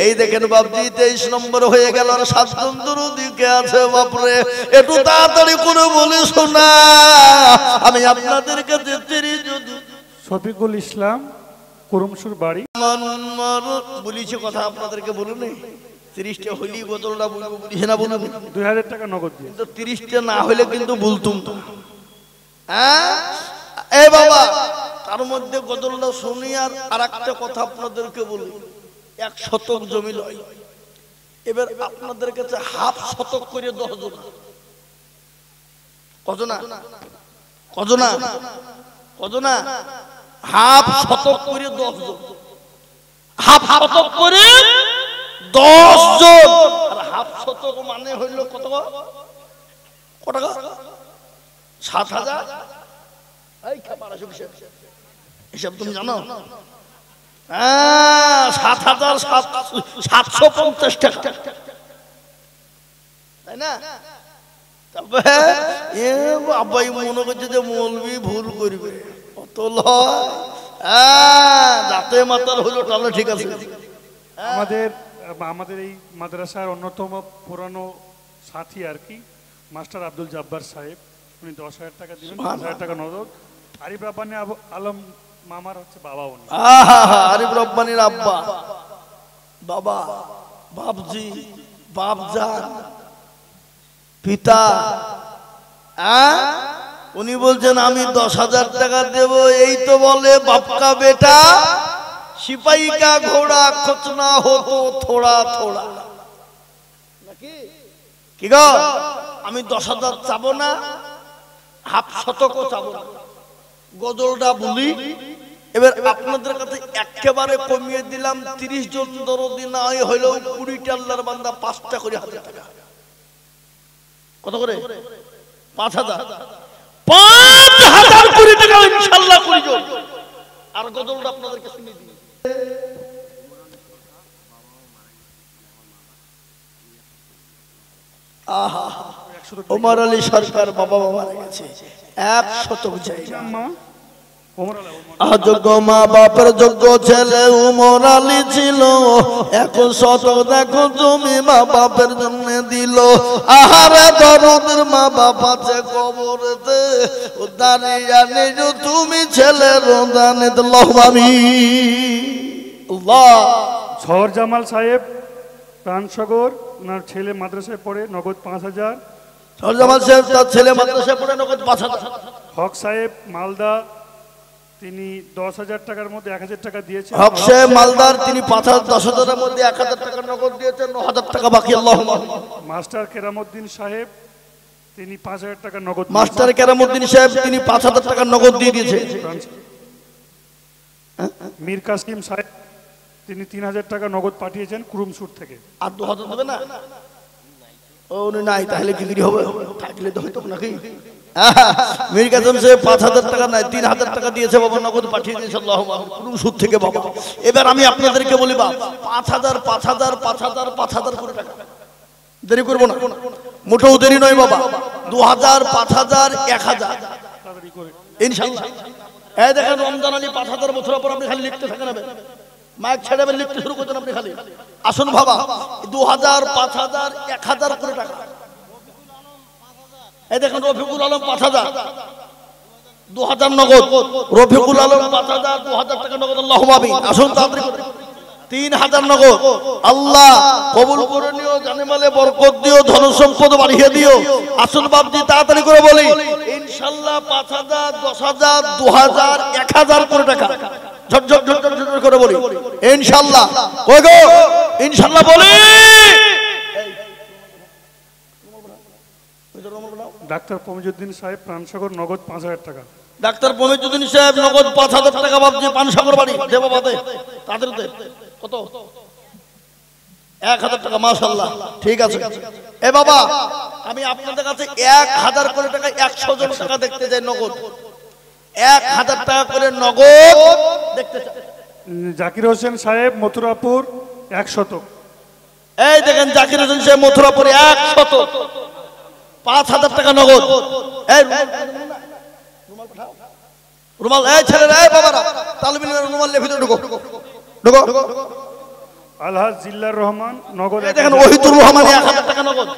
Speaker 1: এই দেখেন বাপজি 23 নম্বর হয়ে গেল, আর 7 জন দিকে আছে। বাপরে, একটু তাড়াতাড়ি করে বলে শোনা, আমি আপনাদের কাছে
Speaker 2: শফিকুল ইসলাম, কুরুমশুর বাড়ি।
Speaker 1: বলিছি কথা আপনাদেরকে বলুন, 30টা হইলি বোতলটা বলবো, বলিছে না বলুন।
Speaker 2: 2000 টাকা নগদ দিয়ে।
Speaker 1: কিন্তু 30টা না হইলে কিন্তু বলতুম তো। হ্যাঁ এ বাবা, তার মধ্যে গজলটা শুনি। আর একটা কথা আপনাদেরকে বলি, 1 শতক জমি লয়। এবার আপনাদের কাছে হাফ শতক করে 10 জন, কজনা কজনা কজনা, হাফ শতক করে 10 জন, হাফ শতক করে 10 জন। আর হাফ শতক মানে হইল কত টাকা? 7,000। এসব তুমি জানো? 7,750 টাকা, তাই না? তবে আব্বাই মনে করছে যে মৌলবি ভুল করবে, অত লয়। যাতে মাতার হলো তাহলে ঠিক আছে।
Speaker 2: আমাদের এই মাদ্রাসার অন্যতম পুরানো সাথী আর কি, মাস্টার আব্দুল জব্বার সাহেব, উনি 10,000 টাকা দিবেন, 5,000 টাকা নগদ। আরিফ রব্বানী আলম মামার হচ্ছে বাবা, উনি
Speaker 1: আরিফ রব্বানীর আব্বা, বাবা, বাপজি, বাপজান, পিতা। উনি বলছেন আমি 10,000 টাকা দেব। এই তো বলে বাপকা বেটা সিপাহী কা ঘোড়া খোঁচনা হতো থোড়া থোড়া, কি গো? আমি 10,000 চাবো না, হাফ শতকও চাবো না, গজলটা বলি। এবার আপনাদের কাছে একেবারে কমিয়ে দিলাম, 30 জন দরদি না হইলেও 20টা আল্লাহর বান্দা 5টা করে 1,000 টাকা। কত করে? 5,000। 5,000 কোটি টাকা ইনশাআল্লাহ 20 জন। আর গজলটা আপনাদেরকে শুনিয়ে দিই। আহা, ওমর আলী সরকার বাবা মারা গেছে, 1 শতক জায়গা। যোগ্য মা বাপের যোগ্য ছেলে উমর আলী ছিল, 1 শতক দেখো তুমি মা বাপের জন্য দিল। আহারে দরদের মা বাপ আছে কবরেতে, দাঁড়িয়ে নেই তুমি ছেলের দানে আল্লাহ।
Speaker 2: ঝড় জামাল সাহেব প্রাণসাগর, ওনার ছেলে মাদ্রাসায় পড়ে, নগদ 5,000।
Speaker 1: ঝড় জামাল সাহেব তার ছেলে মাদ্রাসায় পড়ে, নগদ 5,000।
Speaker 2: হক সাহেব মালদা, তিনি 10,000 টাকার মধ্যে 1,000 টাকা দিয়েছেন।
Speaker 1: হক সাহেব মালদার, তিনি 10,000 মধ্যে 1,000 টাকা নগদ দিয়েছেন, 9,000 টাকা বাকি। আল্লাহুম্মা।
Speaker 2: মাস্টার কেরামউদ্দিন সাহেব, তিনি 5,000 টাকা নগদ।
Speaker 1: মাস্টার কেরামউদ্দিন সাহেব, তিনি 5,000 টাকা নগদ দিয়ে দিয়েছে।
Speaker 2: মীর কাসিম সাহেব, তিনি 3,000 টাকা নগদ পাঠিয়েছেন কুরুমশুর থেকে।
Speaker 1: আর 2,000 দেবে না? ও নাই, তাহলে কি করে হবে? থাকলে তো হইতো নাকি? মীর কাসিম সাহেব 5,000 টাকা নাই, 3,000 টাকা দিয়েছে বাবা, নগদ পাঠিয়ে দিয়েছে। আল্লাহুম্মা কুরুমশুর থেকে বাবা। এবার আমি আপনাদেরকে বলি, বা 5,000 5,000 5,000 5,000 করে টাকা, দেরি করবো না, মোটেও দেরি নয় বাবা। 2,000 5,000 1,000 ইনশাআল্লাহ। এই দেখেন রমজান আলী 5,000 বছর পর আপনি খালি লিখতে থাকেন, মাইক ছেড়ে লিখতে শুরু করছেন আপনি খালি। আসুন বাবা, 2,000 5,000 1,000 করে টাকা। এই দেখেন রফিকুল আলম 5,000, 2,000 নগদ। রফিকুল আলম 5,000, 2,000 টাকা নগদ। আল্লাহুম্মা আমিন। আসুন তাড়াতাড়ি করে 3,000 নগদ। আল্লাহ কবুল করে নিও, জানে মালে বরকত দিও, ধন সম্পদ বাড়িয়ে দিও। আসুন বাপজি তাড়াতাড়ি করে বলি ইনশাআল্লাহ 5,000 10,000 2,000 1,000 করে টাকা ঝটঝট ঝটঝট ঝটঝট করে বলি ইনশাআল্লাহ। কই গো ইনশাআল্লাহ বলি।
Speaker 2: ডাক্তার পমিজউদ্দিন সাহেব প্রাণসাগর, নগদ 5,000 টাকা।
Speaker 1: ডাক্তার পমিজউদ্দিন সাহেব নগদ 5,000 টাকা বাপজি, পানসাগর বাড়ি দেবাবাদে। তাদের কত? 1,000 টাকা। মাশাআল্লাহ, ঠিক আছে। এ বাবা, আমি আপনাদের কাছে 1,000 করে টাকা 100 জন টাকা দেখতে যাই নগদ। 1,000 টাকা করে নগদ দেখতে চাই।
Speaker 2: জাকির হোসেন সাহেব মথুরাপুর 1 শতক।
Speaker 1: এই দেখেন জাকির হোসেন সাহেব মথুরাপুরে 105,000 টাকা নগদ। এই রুমাল, এই ছেলেরা, এই বাবারা, তালবিল রুমাল নিয়ে ভিতরে ঢুকো ঢুকো।
Speaker 2: আলহাজ জিল্লার রহমান নগদ।
Speaker 1: এই দেখেন ওহিদুর রহমান 1,000 টাকা নগদ।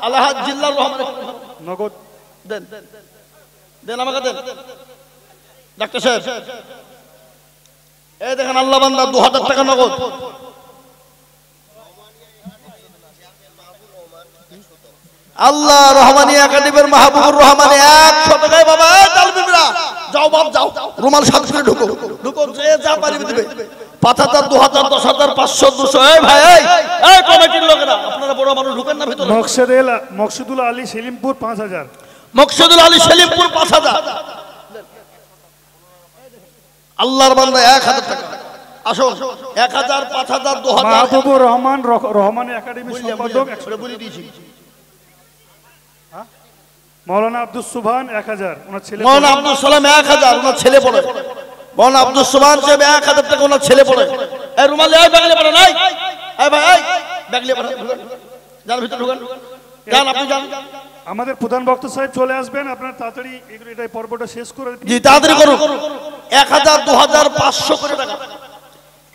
Speaker 1: আলহাজ জিল্লার রহমান
Speaker 2: নগদ
Speaker 1: দেন দেন, আমাকে দেন ডাক্তার সাহেব। এই দেখেন আল্লাহ বান্দা 2,000 টাকা নগদ। আল্লাহ রহমানি একাডেমির মাহবুবুর রহমানে 100 টাকায় বাবা। তালবিলরা যাও বাপ যাও, রুমাল সাত করে ঢুকো ঢুকো, যে যা পারিবে দিবে। 5,000, 2,000, 10,000, 500, 200। এই ভাই, এই কমিটির লোকেরা, আপনারা বড় মানুষ ঢুকেন না ভিতরে।
Speaker 2: মকসুদুল আলী সেলিমপুর 5,000।
Speaker 1: মকসুদুল আলী সেলিমপুর 5,000। আল্লাহর বান্দা 1,000 টাকা। আসুন 1,000, 5,000, 2,000।
Speaker 2: মাহবুবুর রহমান রহমানি একাডেমি সম্পাদক 100
Speaker 1: বলে দিয়েছি।
Speaker 2: মাওলানা আব্দুল সুবহান 1,000, ওনার ছেলে।
Speaker 1: মাওলানা আব্দুল সালাম 1,000, ওনার ছেলে পড়ে। মাওলানা আব্দুল সুবহান সাহেব 1,000 টাকা, ওনার ছেলে পড়ে। এই রুমাল, এই ব্যাগলে পড়ে নাই, এই ভাই, এই ব্যাগলে পড়ে, যান ভিতরে ঢুকেন, যান আপনি যান।
Speaker 2: আমাদের প্রধান বক্তা সাহেব চলে আসবেন, আপনার তাড়াতাড়ি এই পর্বটা শেষ করে দিন।
Speaker 1: জি তাড়াতাড়ি করুন। 1,000, 2,000, 500 করে টাকা।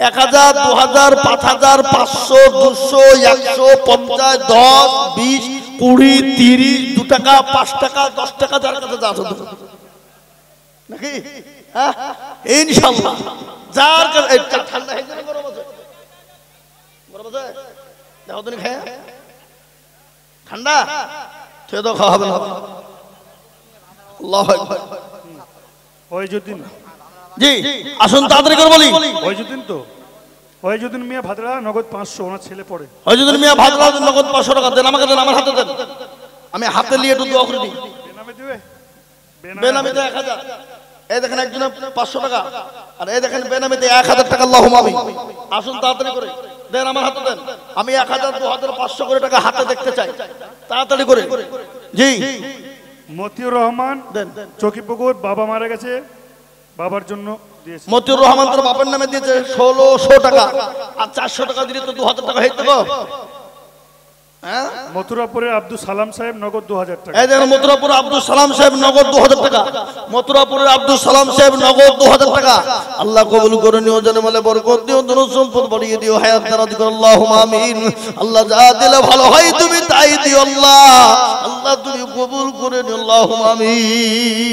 Speaker 1: 1,000, 2,000, 5,000, 500, 200, 150, 10, 20, 20, 30, 2 টাকা, 5 টাকা, 10 টাকা, যার কাছে যা আছে নাকি, হ্যাঁ ইনশাআল্লাহ। যার কাছে ঠান্ডা হয়ে যাবে, গরম আছে, গরম আছে, দেখো তুমি খায় ঠান্ডা সে তো খাওয়া হবে না। আল্লাহু আকবার।
Speaker 2: ওয়াইজুদ্দিন,
Speaker 1: জি আসুন তাড়াতাড়ি করে বলি।
Speaker 2: ওয়াইজুদ্দিন তো ওয়াইজুদ্দিন মিয়া ভাদরা নগদ 500, ওনার ছেলে পড়ে।
Speaker 1: ওয়াইজুদ্দিন মিয়া ভাদরা নগদ 500 টাকা দেন, আমাকে দেন, আমার হাতে দেন, আমি হাতে নিয়ে একটু দোয়া করে দিই।
Speaker 2: বেনামে দিবে,
Speaker 1: বেনামিতে 1,000। এই দেখেন একজনে 500 টাকা, আর এই দেখেন বেনামিতে 1,000 টাকা। আল্লাহুম্মা আমিন। আসুন তাড়াতাড়ি করে দেন, আমার হাতে দেন, আমি 1,000, 2,000, 500 করে টাকা হাতে দেখতে চাই, তাড়াতাড়ি করে। জি
Speaker 2: মতিউর রহমান
Speaker 1: দেন।
Speaker 2: চকিপুকুর, বাবা মারা গেছে, বাবার জন্য দিয়েছে।
Speaker 1: মতিউর রহমান তার বাপের নামে দিয়েছে 1,600 টাকা, আর 400 টাকা দিলে তো 2,000 টাকা হইতে গো। হ্যাঁ,
Speaker 2: মথুরাপুরের আব্দুল সালাম সাহেব নগদ 2,000 টাকা।
Speaker 1: এই দেখেন মথুরাপুর আব্দুল সালাম সাহেব নগদ 2,000 টাকা। মথুরাপুরের আব্দুল সালাম সাহেব নগদ 2,000 টাকা। আল্লাহ কবুল করে নিও, জানে মালে বরকত দিও, ধন সম্পদ বাড়িয়ে দিও, হায়াত দারাজ করো। আল্লাহুম্মা আমিন। আল্লাহ যা দিলে ভালো হয় তুমি তাই দিও আল্লাহ। আল্লাহ তুমি কবুল করে নিও। আল্লাহুম্মা আমিন।